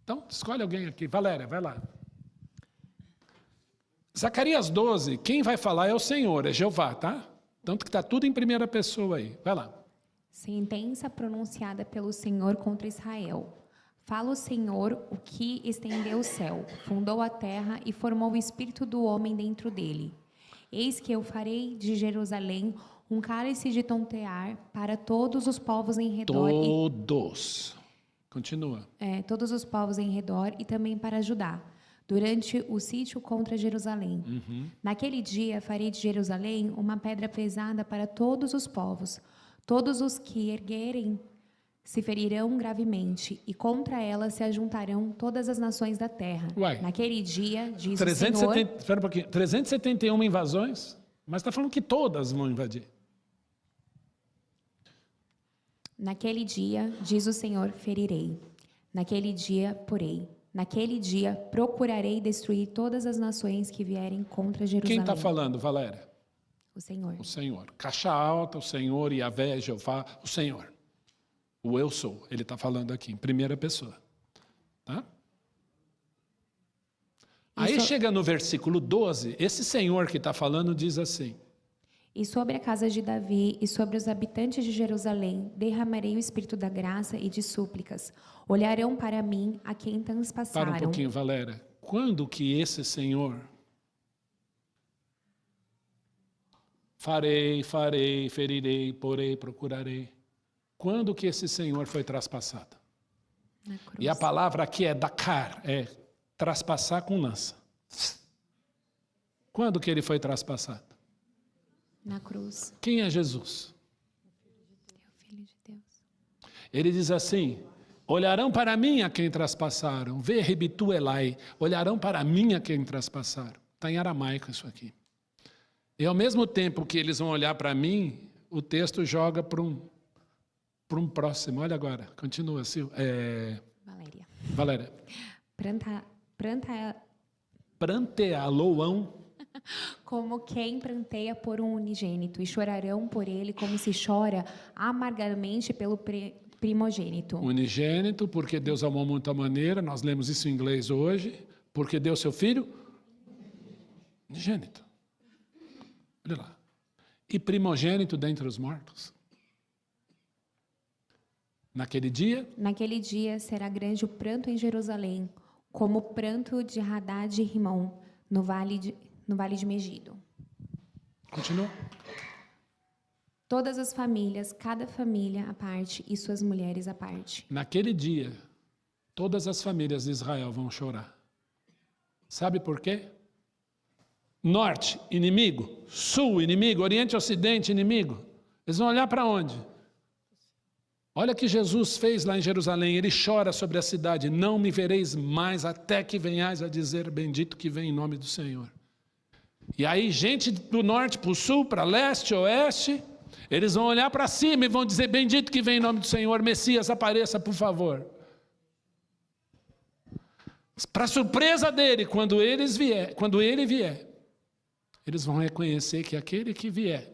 Então, escolhe alguém aqui. Valéria, vai lá. Zacarias 12, quem vai falar é o Senhor, é Jeová, tá? Tanto que está tudo em primeira pessoa aí. Vai lá. Sentença pronunciada pelo Senhor contra Israel. Fala o Senhor, o que estendeu o céu, fundou a terra e formou o espírito do homem dentro dele. Eis que eu farei de Jerusalém um cálice de tontear para todos os povos em redor. Todos. Continua. Todos os povos em redor e também para Judá, durante o sítio contra Jerusalém. Naquele dia farei de Jerusalém uma pedra pesada para todos os povos. Todos os que erguerem se ferirão gravemente, e contra ela se ajuntarão todas as nações da terra. Uai. Naquele dia, diz 370, o Senhor... espera um pouquinho. 371 invasões, mas está falando que todas vão invadir. Naquele dia, diz o Senhor, ferirei. Naquele dia, porei. Naquele dia, procurarei destruir todas as nações que vierem contra Jerusalém. Quem está falando, Valéria? O Senhor. O Senhor. Caixa alta, o Senhor, Yahvé, Jeová, o Senhor. O eu sou, ele está falando aqui, em primeira pessoa. Tá? Aí chega no versículo 12, esse Senhor que está falando diz assim: E sobre a casa de Davi e sobre os habitantes de Jerusalém derramarei o espírito da graça e de súplicas. Olharão para mim a quem transpassaram. Para um pouquinho, Valéria. Quando que esse Senhor... Farei, ferirei, porei, procurarei. Quando que esse Senhor foi traspassado? Na cruz. E a palavra aqui é dakar, é traspassar com lança. Quando que ele foi traspassado? Na cruz. Quem é Jesus? É o Filho de Deus. Ele diz assim: olharão para mim a quem traspassaram. Vê rebitu elai. Olharão para mim a quem traspassaram. Está em aramaico isso aqui. E ao mesmo tempo que eles vão olhar para mim, o texto joga para um próximo. Olha agora, continua, Sil. Valéria. Pranteá-lo-ão como quem pranteia por um unigênito, e chorarão por ele como se chora amargamente pelo primogênito. Unigênito, porque Deus amou muito a maneira, nós lemos isso em inglês hoje, porque deu seu filho unigênito. Olha lá. E primogênito dentre os mortos. Naquele dia Será grande o pranto em Jerusalém, como o pranto de Hadad e Rimon, no vale de Megido. Continua. Todas as famílias, cada família à parte e suas mulheres à parte. Naquele dia, todas as famílias de Israel vão chorar. Sabe por quê? Norte, inimigo. Sul, inimigo. Oriente, ocidente, inimigo. Eles vão olhar para onde? Olha o que Jesus fez lá em Jerusalém. Ele chora sobre a cidade. Não me vereis mais até que venhais a dizer bendito que vem em nome do Senhor. E aí, gente do norte para o sul, para leste, oeste, eles vão olhar para cima e vão dizer bendito que vem em nome do Senhor. Messias, apareça, por favor. Para surpresa dele, quando ele vier, eles vão reconhecer que aquele que vier,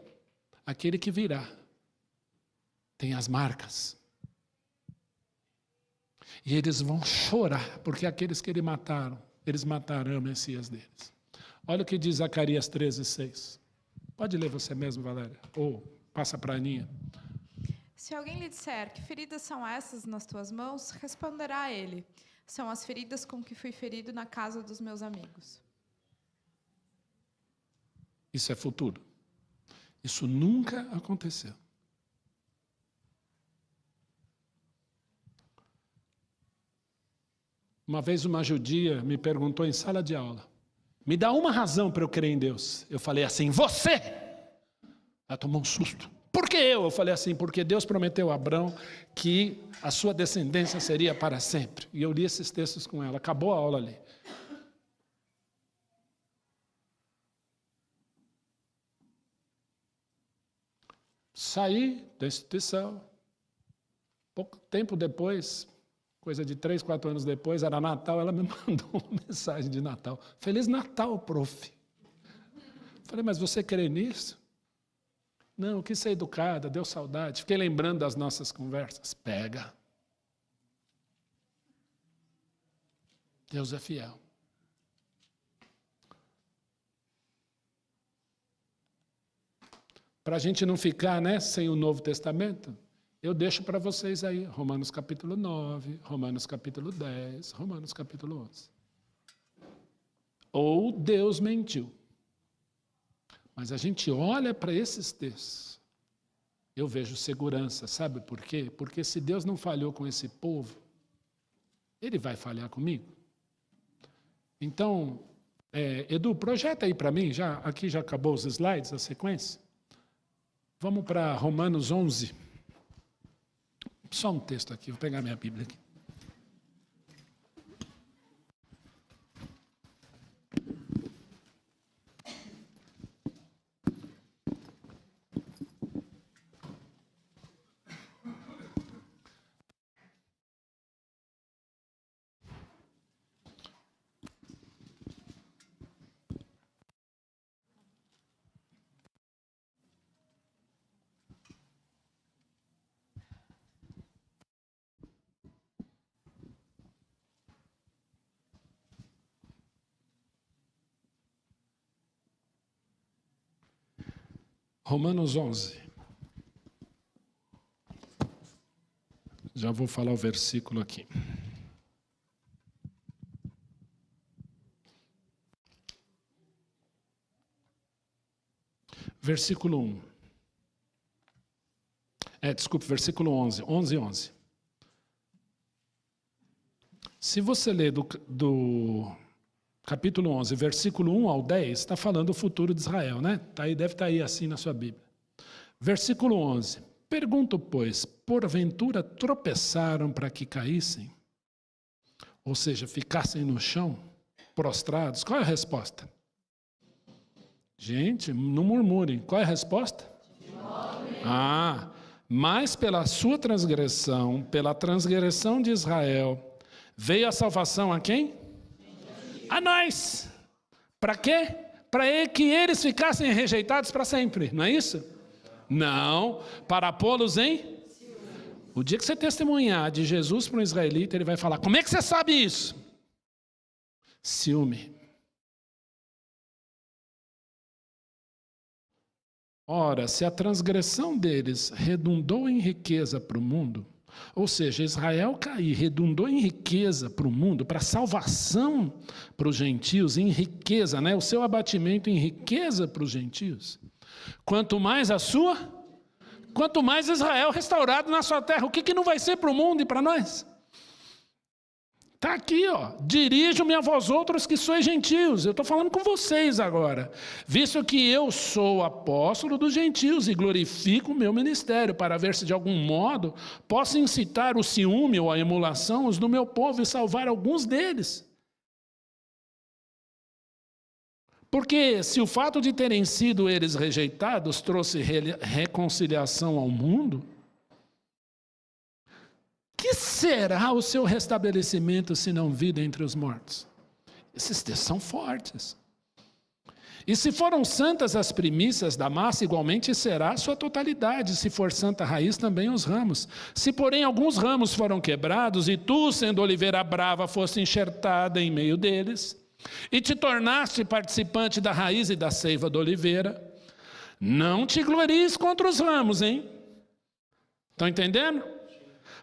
aquele que virá, tem as marcas. E eles vão chorar, porque aqueles que eles matarão o Messias deles. Olha o que diz Zacarias 13:6. Pode ler você mesmo, Valéria, ou passa para a Aninha. Se alguém lhe disser, que feridas são essas nas tuas mãos, responderá a ele, são as feridas com que fui ferido na casa dos meus amigos. Isso é futuro. Isso nunca aconteceu. Uma vez uma judia me perguntou em sala de aula, me dá uma razão para eu crer em Deus. Eu falei assim, você! Ela tomou um susto. Por que eu? Eu falei assim, porque Deus prometeu a Abraão que a sua descendência seria para sempre. E eu li esses textos com ela. Acabou a aula ali. Saí da instituição. Pouco tempo depois, coisa de 3, 4 anos depois, era Natal, ela me mandou uma mensagem de Natal. Feliz Natal, prof. Falei, mas você crê nisso? Não, eu quis ser educada, deu saudade. Fiquei lembrando das nossas conversas. Pega. Deus é fiel. Para a gente não ficar, sem o Novo Testamento, eu deixo para vocês aí, Romanos capítulo 9, Romanos capítulo 10, Romanos capítulo 11. Ou Deus mentiu. Mas a gente olha para esses textos, eu vejo segurança, sabe por quê? Porque se Deus não falhou com esse povo, Ele vai falhar comigo. Então, Edu, projeta aí para mim, aqui já acabou os slides, a sequência. Vamos para Romanos 11. Só um texto aqui, vou pegar minha Bíblia aqui. Romanos 11. Já vou falar o versículo aqui. Versículo 1. Versículo 11. 11. Se você ler do capítulo 11, versículo 1 ao 10, está falando do futuro de Israel, né? Deve estar aí assim na sua Bíblia. Versículo 11. Pergunto, pois, porventura tropeçaram para que caíssem? Ou seja, ficassem no chão, prostrados? Qual é a resposta? Gente, não murmurem. Qual é a resposta? Mas pela sua transgressão, pela transgressão de Israel, veio a salvação a quem? A nós. Para quê? Para que eles ficassem rejeitados para sempre, não é isso? Não, para pô-los em... O dia que você testemunhar de Jesus para um israelita, ele vai falar, como é que você sabe isso? Ciúme. Ora, se a transgressão deles redundou em riqueza para o mundo, ou seja, Israel cair, redundou em riqueza para o mundo, para salvação para os gentios, em riqueza, né? O seu abatimento em riqueza para os gentios. Quanto mais Israel restaurado na sua terra, o que não vai ser para o mundo e para nós? Está aqui, ó. Dirijo-me a vós outros que sois gentios. Eu estou falando com vocês agora. Visto que eu sou apóstolo dos gentios e glorifico o meu ministério, para ver se de algum modo posso incitar o ciúme ou a emulação do meu povo e salvar alguns deles. Porque se o fato de terem sido eles rejeitados trouxe reconciliação ao mundo, que será o seu restabelecimento se não vida entre os mortos? Esses textos são fortes. E se foram santas as primícias da massa, igualmente será a sua totalidade. Se for santa a raiz, também os ramos. Se, porém, alguns ramos foram quebrados, e tu, sendo oliveira brava, foste enxertada em meio deles, e te tornaste participante da raiz e da seiva da oliveira, não te glories contra os ramos, hein? Estão entendendo?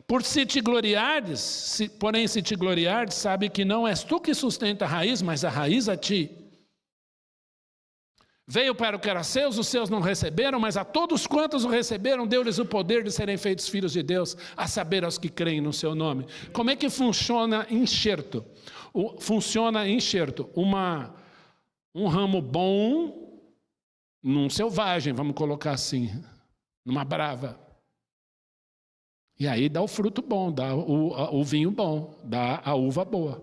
Por se te gloriardes, porém se te gloriardes, sabe que não és tu que sustenta a raiz, mas a raiz a ti. Veio para o que era seus, os seus não receberam, mas a todos quantos o receberam, deu-lhes o poder de serem feitos filhos de Deus, a saber aos que creem no seu nome. Como é que funciona enxerto? Funciona enxerto. Um ramo bom num selvagem, vamos colocar assim, numa brava. E aí dá o fruto bom, dá o vinho bom, dá a uva boa.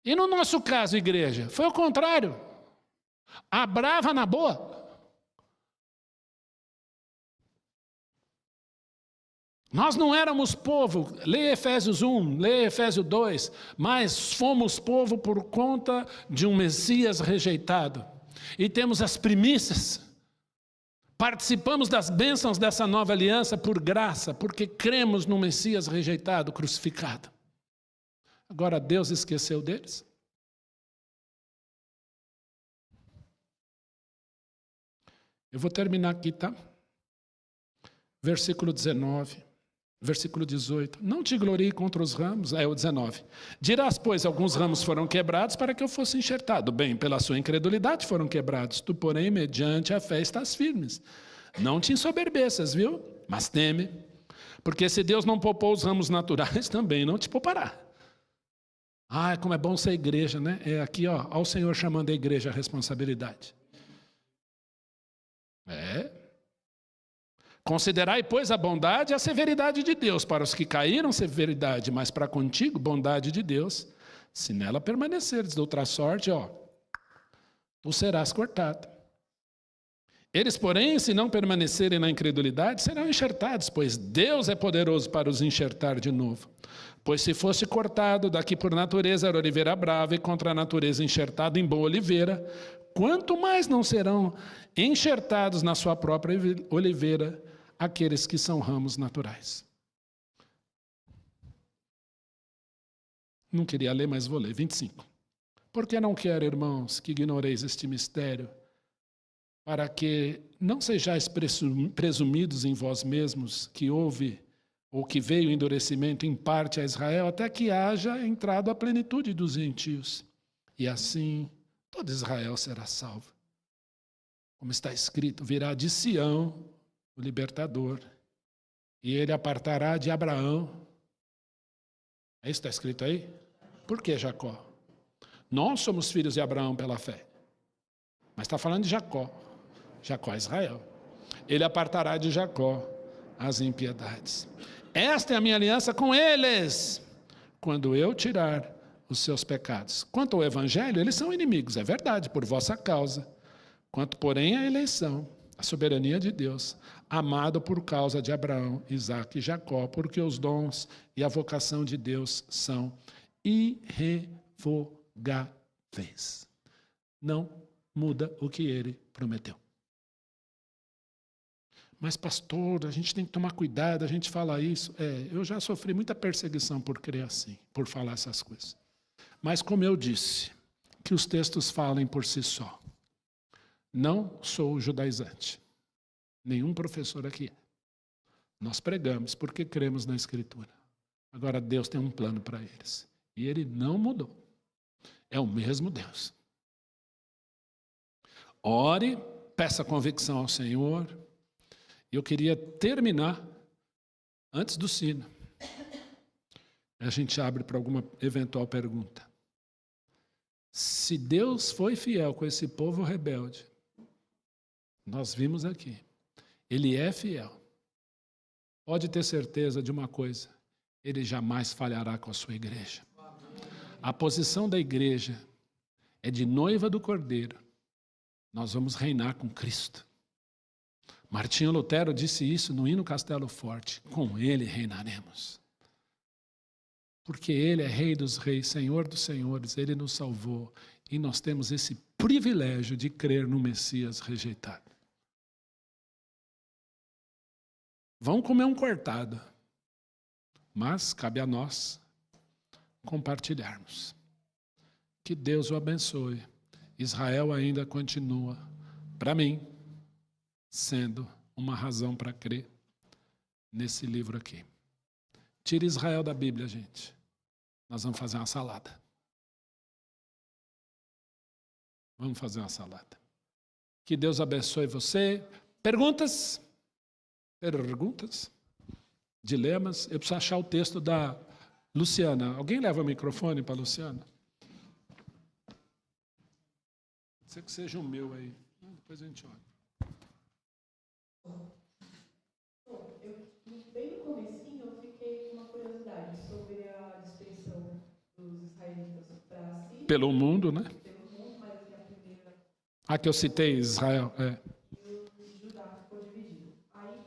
E no nosso caso, igreja, foi o contrário. A brava na boa. Nós não éramos povo, lê Efésios 1, lê Efésios 2, mas fomos povo por conta de um Messias rejeitado. E temos as primícias. Participamos das bênçãos dessa nova aliança por graça, porque cremos no Messias rejeitado, crucificado. Agora Deus esqueceu deles? Eu vou terminar aqui, tá? Versículo 19, versículo 18. Não te glorie contra os ramos, é o 19. Dirás, pois, alguns ramos foram quebrados para que eu fosse enxertado. Bem, pela sua incredulidade foram quebrados. Tu, porém, mediante a fé estás firmes. Não te ensoberbeças, viu? Mas teme. Porque se Deus não poupou os ramos naturais, também não te poupará. Ah, como é bom ser igreja, né? É aqui, ó o Senhor chamando a igreja à responsabilidade. Considerai, pois, a bondade e a severidade de Deus. Para os que caíram, severidade, mas para contigo, bondade de Deus. Se nela permaneceres, de outra sorte, tu serás cortado. Eles, porém, se não permanecerem na incredulidade, serão enxertados, pois Deus é poderoso para os enxertar de novo. Pois se fosse cortado, daqui por natureza era oliveira brava, e contra a natureza enxertado em boa oliveira, quanto mais não serão enxertados na sua própria oliveira aqueles que são ramos naturais. Não queria ler, mas vou ler. 25. Porque não quero, irmãos, que ignoreis este mistério, para que não sejais presumidos em vós mesmos que houve ou que veio endurecimento em parte a Israel, até que haja entrado a plenitude dos gentios. E assim todo Israel será salvo. Como está escrito, virá de Sião o libertador, e ele apartará de Abraão. É isso que está escrito aí? Por que Jacó? Nós somos filhos de Abraão pela fé. Mas está falando de Jacó. Jacó é Israel. Ele apartará de Jacó as impiedades. Esta é a minha aliança com eles, quando eu tirar os seus pecados. Quanto ao evangelho, eles são inimigos, é verdade, por vossa causa. Quanto, porém, à eleição, a soberania de Deus, amado por causa de Abraão, Isaque e Jacó, porque os dons e a vocação de Deus são irrevogáveis. Não muda o que ele prometeu. Mas, pastor, a gente tem que tomar cuidado, a gente fala isso. Eu já sofri muita perseguição por crer assim, por falar essas coisas. Mas, como eu disse, que os textos falem por si só. Não sou judaizante. Nenhum professor aqui é. Nós pregamos porque cremos na Escritura. Agora, Deus tem um plano para eles. E Ele não mudou. É o mesmo Deus. Ore, peça convicção ao Senhor. Eu queria terminar antes do sino. A gente abre para alguma eventual pergunta. Se Deus foi fiel com esse povo rebelde, nós vimos aqui, Ele é fiel. Pode ter certeza de uma coisa, Ele jamais falhará com a sua igreja. A posição da igreja é de noiva do Cordeiro. Nós vamos reinar com Cristo. Martinho Lutero disse isso no hino Castelo Forte. Com Ele reinaremos. Porque Ele é Rei dos Reis, Senhor dos Senhores. Ele nos salvou. E nós temos esse privilégio de crer no Messias rejeitado. Vão comer um cortado. Mas cabe a nós compartilharmos. Que Deus o abençoe. Israel ainda continua, para mim, sendo uma razão para crer nesse livro aqui. Tire Israel da Bíblia, gente. Nós vamos fazer uma salada. Vamos fazer uma salada. Que Deus abençoe você. Perguntas? Perguntas? Dilemas? Eu preciso achar o texto da Luciana. Alguém leva o microfone para a Luciana? Pode ser que seja o meu aí. Depois a gente olha. Bem no comecinho eu fiquei com uma curiosidade sobre a dispersão dos israelitas para si. Pelo mundo, né? Pelo mundo, mas aqui a primeira. Que eu citei Israel. E o de Judá ficou dividido. Aí os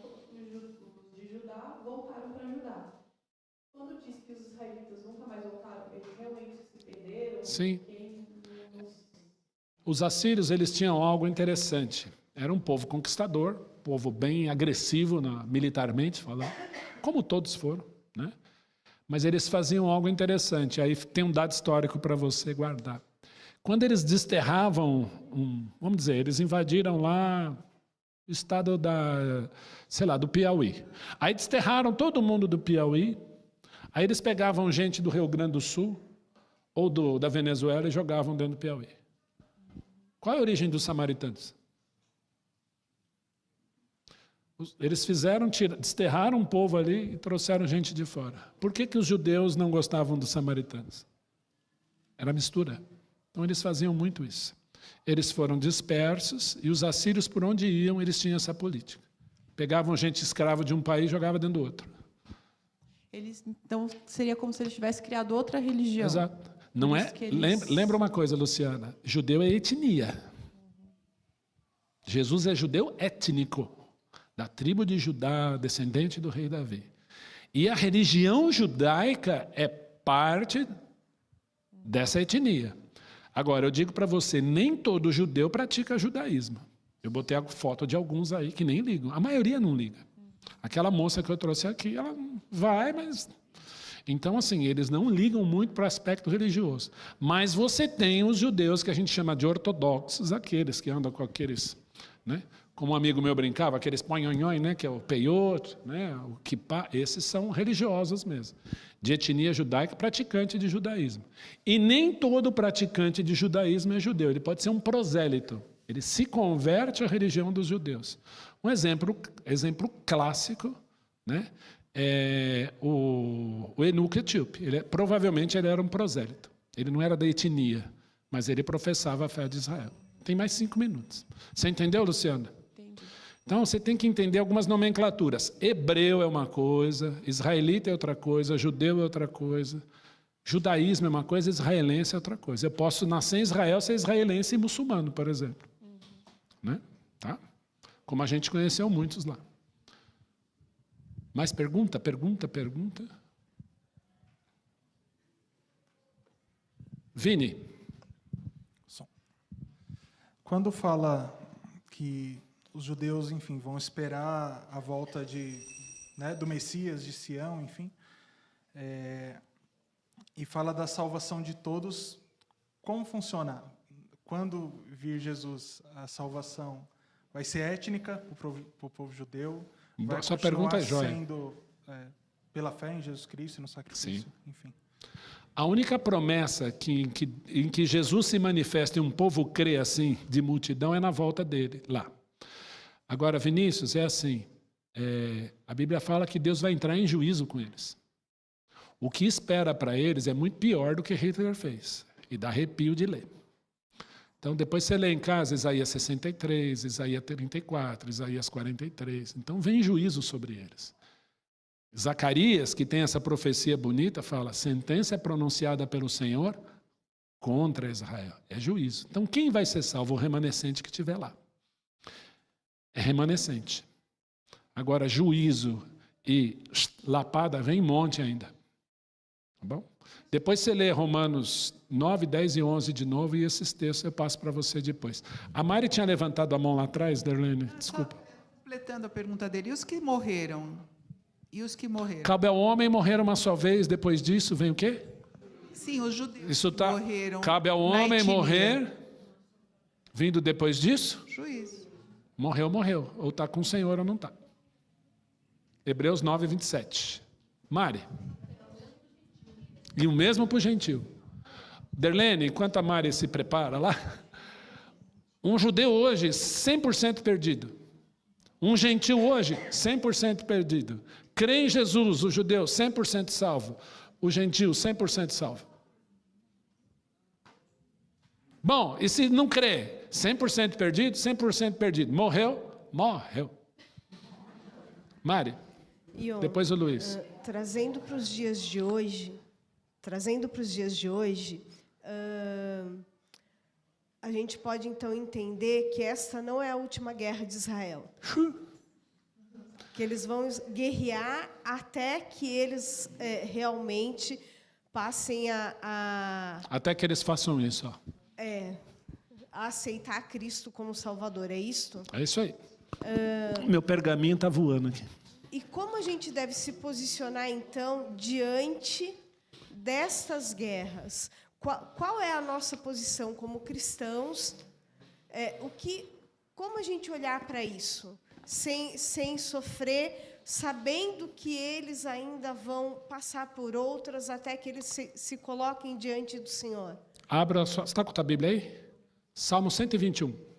de Judá voltaram para Judá. Quando diz que os israelitas nunca mais voltaram, eles realmente se perderam? Sim. Os assírios, eles tinham algo interessante. Era um povo conquistador, povo bem agressivo militarmente falando, como todos foram, né? Mas eles faziam algo interessante. Aí tem um dado histórico para você guardar. Quando eles desterravam, vamos dizer, eles invadiram lá o estado do Piauí. Aí desterraram todo mundo do Piauí. Aí eles pegavam gente do Rio Grande do Sul ou da Venezuela e jogavam dentro do Piauí. Qual é a origem dos samaritanos? Eles desterraram um povo ali e trouxeram gente de fora. Por que os judeus não gostavam dos samaritanos? Era mistura. Então eles faziam muito isso. Eles foram dispersos e os assírios, por onde iam, eles tinham essa política. Pegavam gente escrava de um país e jogavam dentro do outro. Então, seria como se eles tivessem criado outra religião. Exato. Não é? Lembra uma coisa, Luciana. Judeu é etnia. Jesus é judeu étnico, da tribo de Judá, descendente do rei Davi. E a religião judaica é parte dessa etnia. Agora, eu digo para você, nem todo judeu pratica judaísmo. Eu botei a foto de alguns aí que nem ligam. A maioria não liga. Aquela moça que eu trouxe aqui, ela vai, mas... Então, assim, eles não ligam muito para o aspecto religioso. Mas você tem os judeus que a gente chama de ortodoxos, aqueles que andam com aqueles, né? Como um amigo meu brincava, aqueles ponhonhões, né? Que é o peiot, né? O kippá, esses são religiosos mesmo, de etnia judaica, praticante de judaísmo. E nem todo praticante de judaísmo é judeu, ele pode ser um prosélito. Ele se converte à religião dos judeus. Um exemplo clássico, né? É o eunuco etíope. Provavelmente ele era um prosélito. Ele não era da etnia, mas ele professava a fé de Israel. Tem mais 5 minutos. Você entendeu, Luciana? Entendi. Então, você tem que entender algumas nomenclaturas. Hebreu é uma coisa, israelita é outra coisa, judeu é outra coisa, judaísmo é uma coisa, israelense é outra coisa. Eu posso nascer em Israel, ser israelense e muçulmano, por exemplo. né? Tá? Como a gente conheceu muitos lá. Mais pergunta? Vini. Quando fala que os judeus, enfim, vão esperar a volta do Messias, de Sião, enfim, e fala da salvação de todos, como funciona? Quando vir Jesus, a salvação vai ser étnica para o povo judeu? Vai Sua pergunta é jóia. sendo pela fé em Jesus Cristo e no sacrifício? Sim. Enfim. A única promessa em que Jesus se manifesta e um povo crê assim, de multidão, é na volta dele, lá. Agora, Vinícius, é assim, a Bíblia fala que Deus vai entrar em juízo com eles. O que espera para eles é muito pior do que Hitler fez, e dá arrepio de ler. Então, depois você lê em casa Isaías 63, Isaías 34, Isaías 43. Então, vem juízo sobre eles. Zacarias, que tem essa profecia bonita, fala: sentença é pronunciada pelo Senhor contra Israel. É juízo. Então, quem vai ser salvo? O remanescente que estiver lá. É remanescente. Agora, juízo e lapada vem um monte ainda. Tá bom? Depois você lê Romanos 9, 10 e 11 de novo, e esses textos eu passo para você depois. A Mari tinha levantado a mão lá atrás, Darlene, desculpa. Completando a pergunta dele, e os que morreram? E os que morreram? Cabe ao homem morrer uma só vez, depois disso vem o quê? Sim, os judeus Isso tá, morreram. cabe ao homem morrer, vindo depois disso? Juízo. Morreu. Ou está com o Senhor ou não está. Hebreus 9, 27. Mari. E o mesmo para o gentil. Derlene, enquanto a Mari se prepara lá, um judeu hoje 100% perdido. Um gentil hoje 100% perdido. Crê em Jesus, o judeu 100% salvo. O gentil 100% salvo. Bom, e se não crê? 100% perdido, 100% perdido. Morreu? Mari, depois o Luiz. Trazendo para os dias de hoje, a gente pode então entender que essa não é a última guerra de Israel. Que eles vão guerrear até que eles realmente passem Até que eles façam isso. Ó. A aceitar Cristo como Salvador, é isto? É isso aí. Meu pergaminho está voando aqui. E como a gente deve se posicionar, então, diante destas guerras? Qual é a nossa posição como cristãos? Como a gente olhar para isso? Sem sofrer, sabendo que eles ainda vão passar por outras até que eles se coloquem diante do Senhor. Abra a sua... Você está com a tua Bíblia aí? Salmo 121.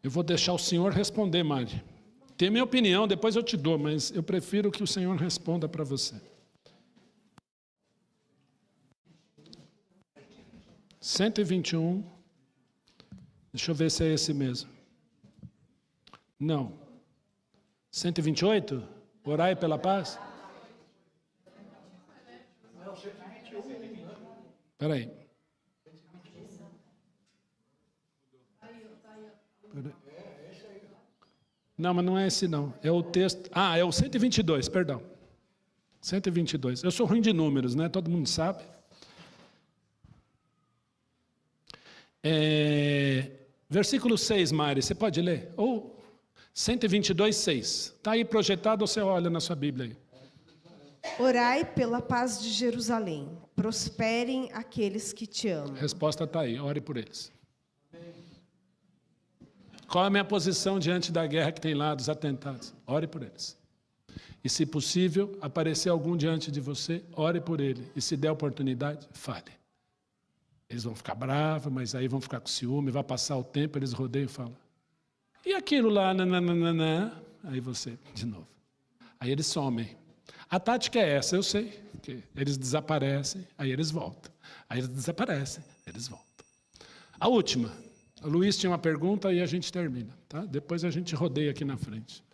Eu vou deixar o Senhor responder, Mari. Tem minha opinião, depois eu te dou, mas eu prefiro que o Senhor responda para você. 121. Deixa eu ver se é esse mesmo. Não. 128? Orai pela paz? Espera aí. Não, mas não é esse não. É o texto... é o 122, perdão. 122. Eu sou ruim de números, né? Todo mundo sabe. Versículo 6, Mari, você pode ler? Ou 122, 6. Está aí projetado ou você olha na sua Bíblia aí? Orai pela paz de Jerusalém. Prosperem aqueles que te amam. A resposta está aí. Ore por eles. Qual é a minha posição diante da guerra que tem lá, dos atentados? Ore por eles. E, se possível, aparecer algum diante de você, ore por ele. E, se der oportunidade, fale. Eles vão ficar bravos, mas aí vão ficar com ciúme, vai passar o tempo, eles rodeiam e falam: e aquilo lá, nananana? Aí você, de novo. Aí eles somem. A tática é essa, eu sei. Que eles desaparecem, aí eles voltam. Aí eles desaparecem, eles voltam. A última. O Luiz tinha uma pergunta e a gente termina. Tá? Depois a gente rodeia aqui na frente.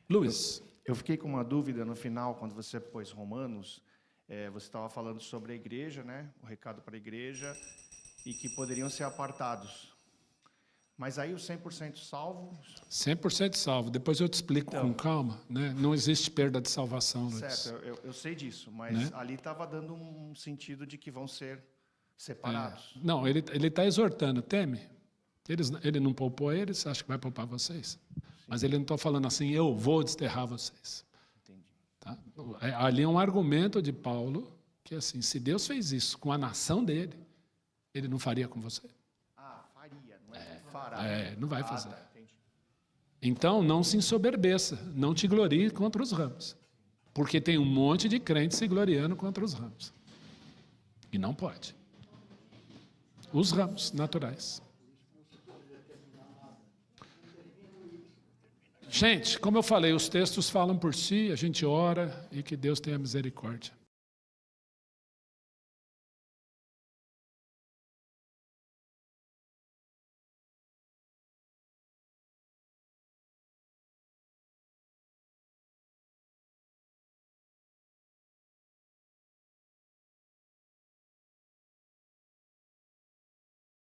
Luiz. Eu fiquei com uma dúvida no final, quando você pôs Romanos, você estava falando sobre a igreja, né? O recado para a igreja, e que poderiam ser apartados. Mas aí o 100% salvo... 100% salvo. Depois eu te explico com calma. Né? Não existe perda de salvação, Luiz. Certo, eu sei disso, mas ali estava dando um sentido de que vão ser separados. Não, ele está exortando, teme. Ele não poupou eles, acho que vai poupar vocês. Sim. Mas ele não está falando assim, eu vou desterrar vocês. Entendi. Tá? Ali é um argumento de Paulo, que assim, se Deus fez isso com a nação dele, ele não faria com você. Faria, não é? Fará. Não vai fazer. Tá, entendi. Então, não se ensoberbeça, não te glorie contra os ramos. Porque tem um monte de crentes se gloriando contra os ramos. E não pode. Os ramos naturais. Gente, como eu falei, os textos falam por si, a gente ora e que Deus tenha misericórdia.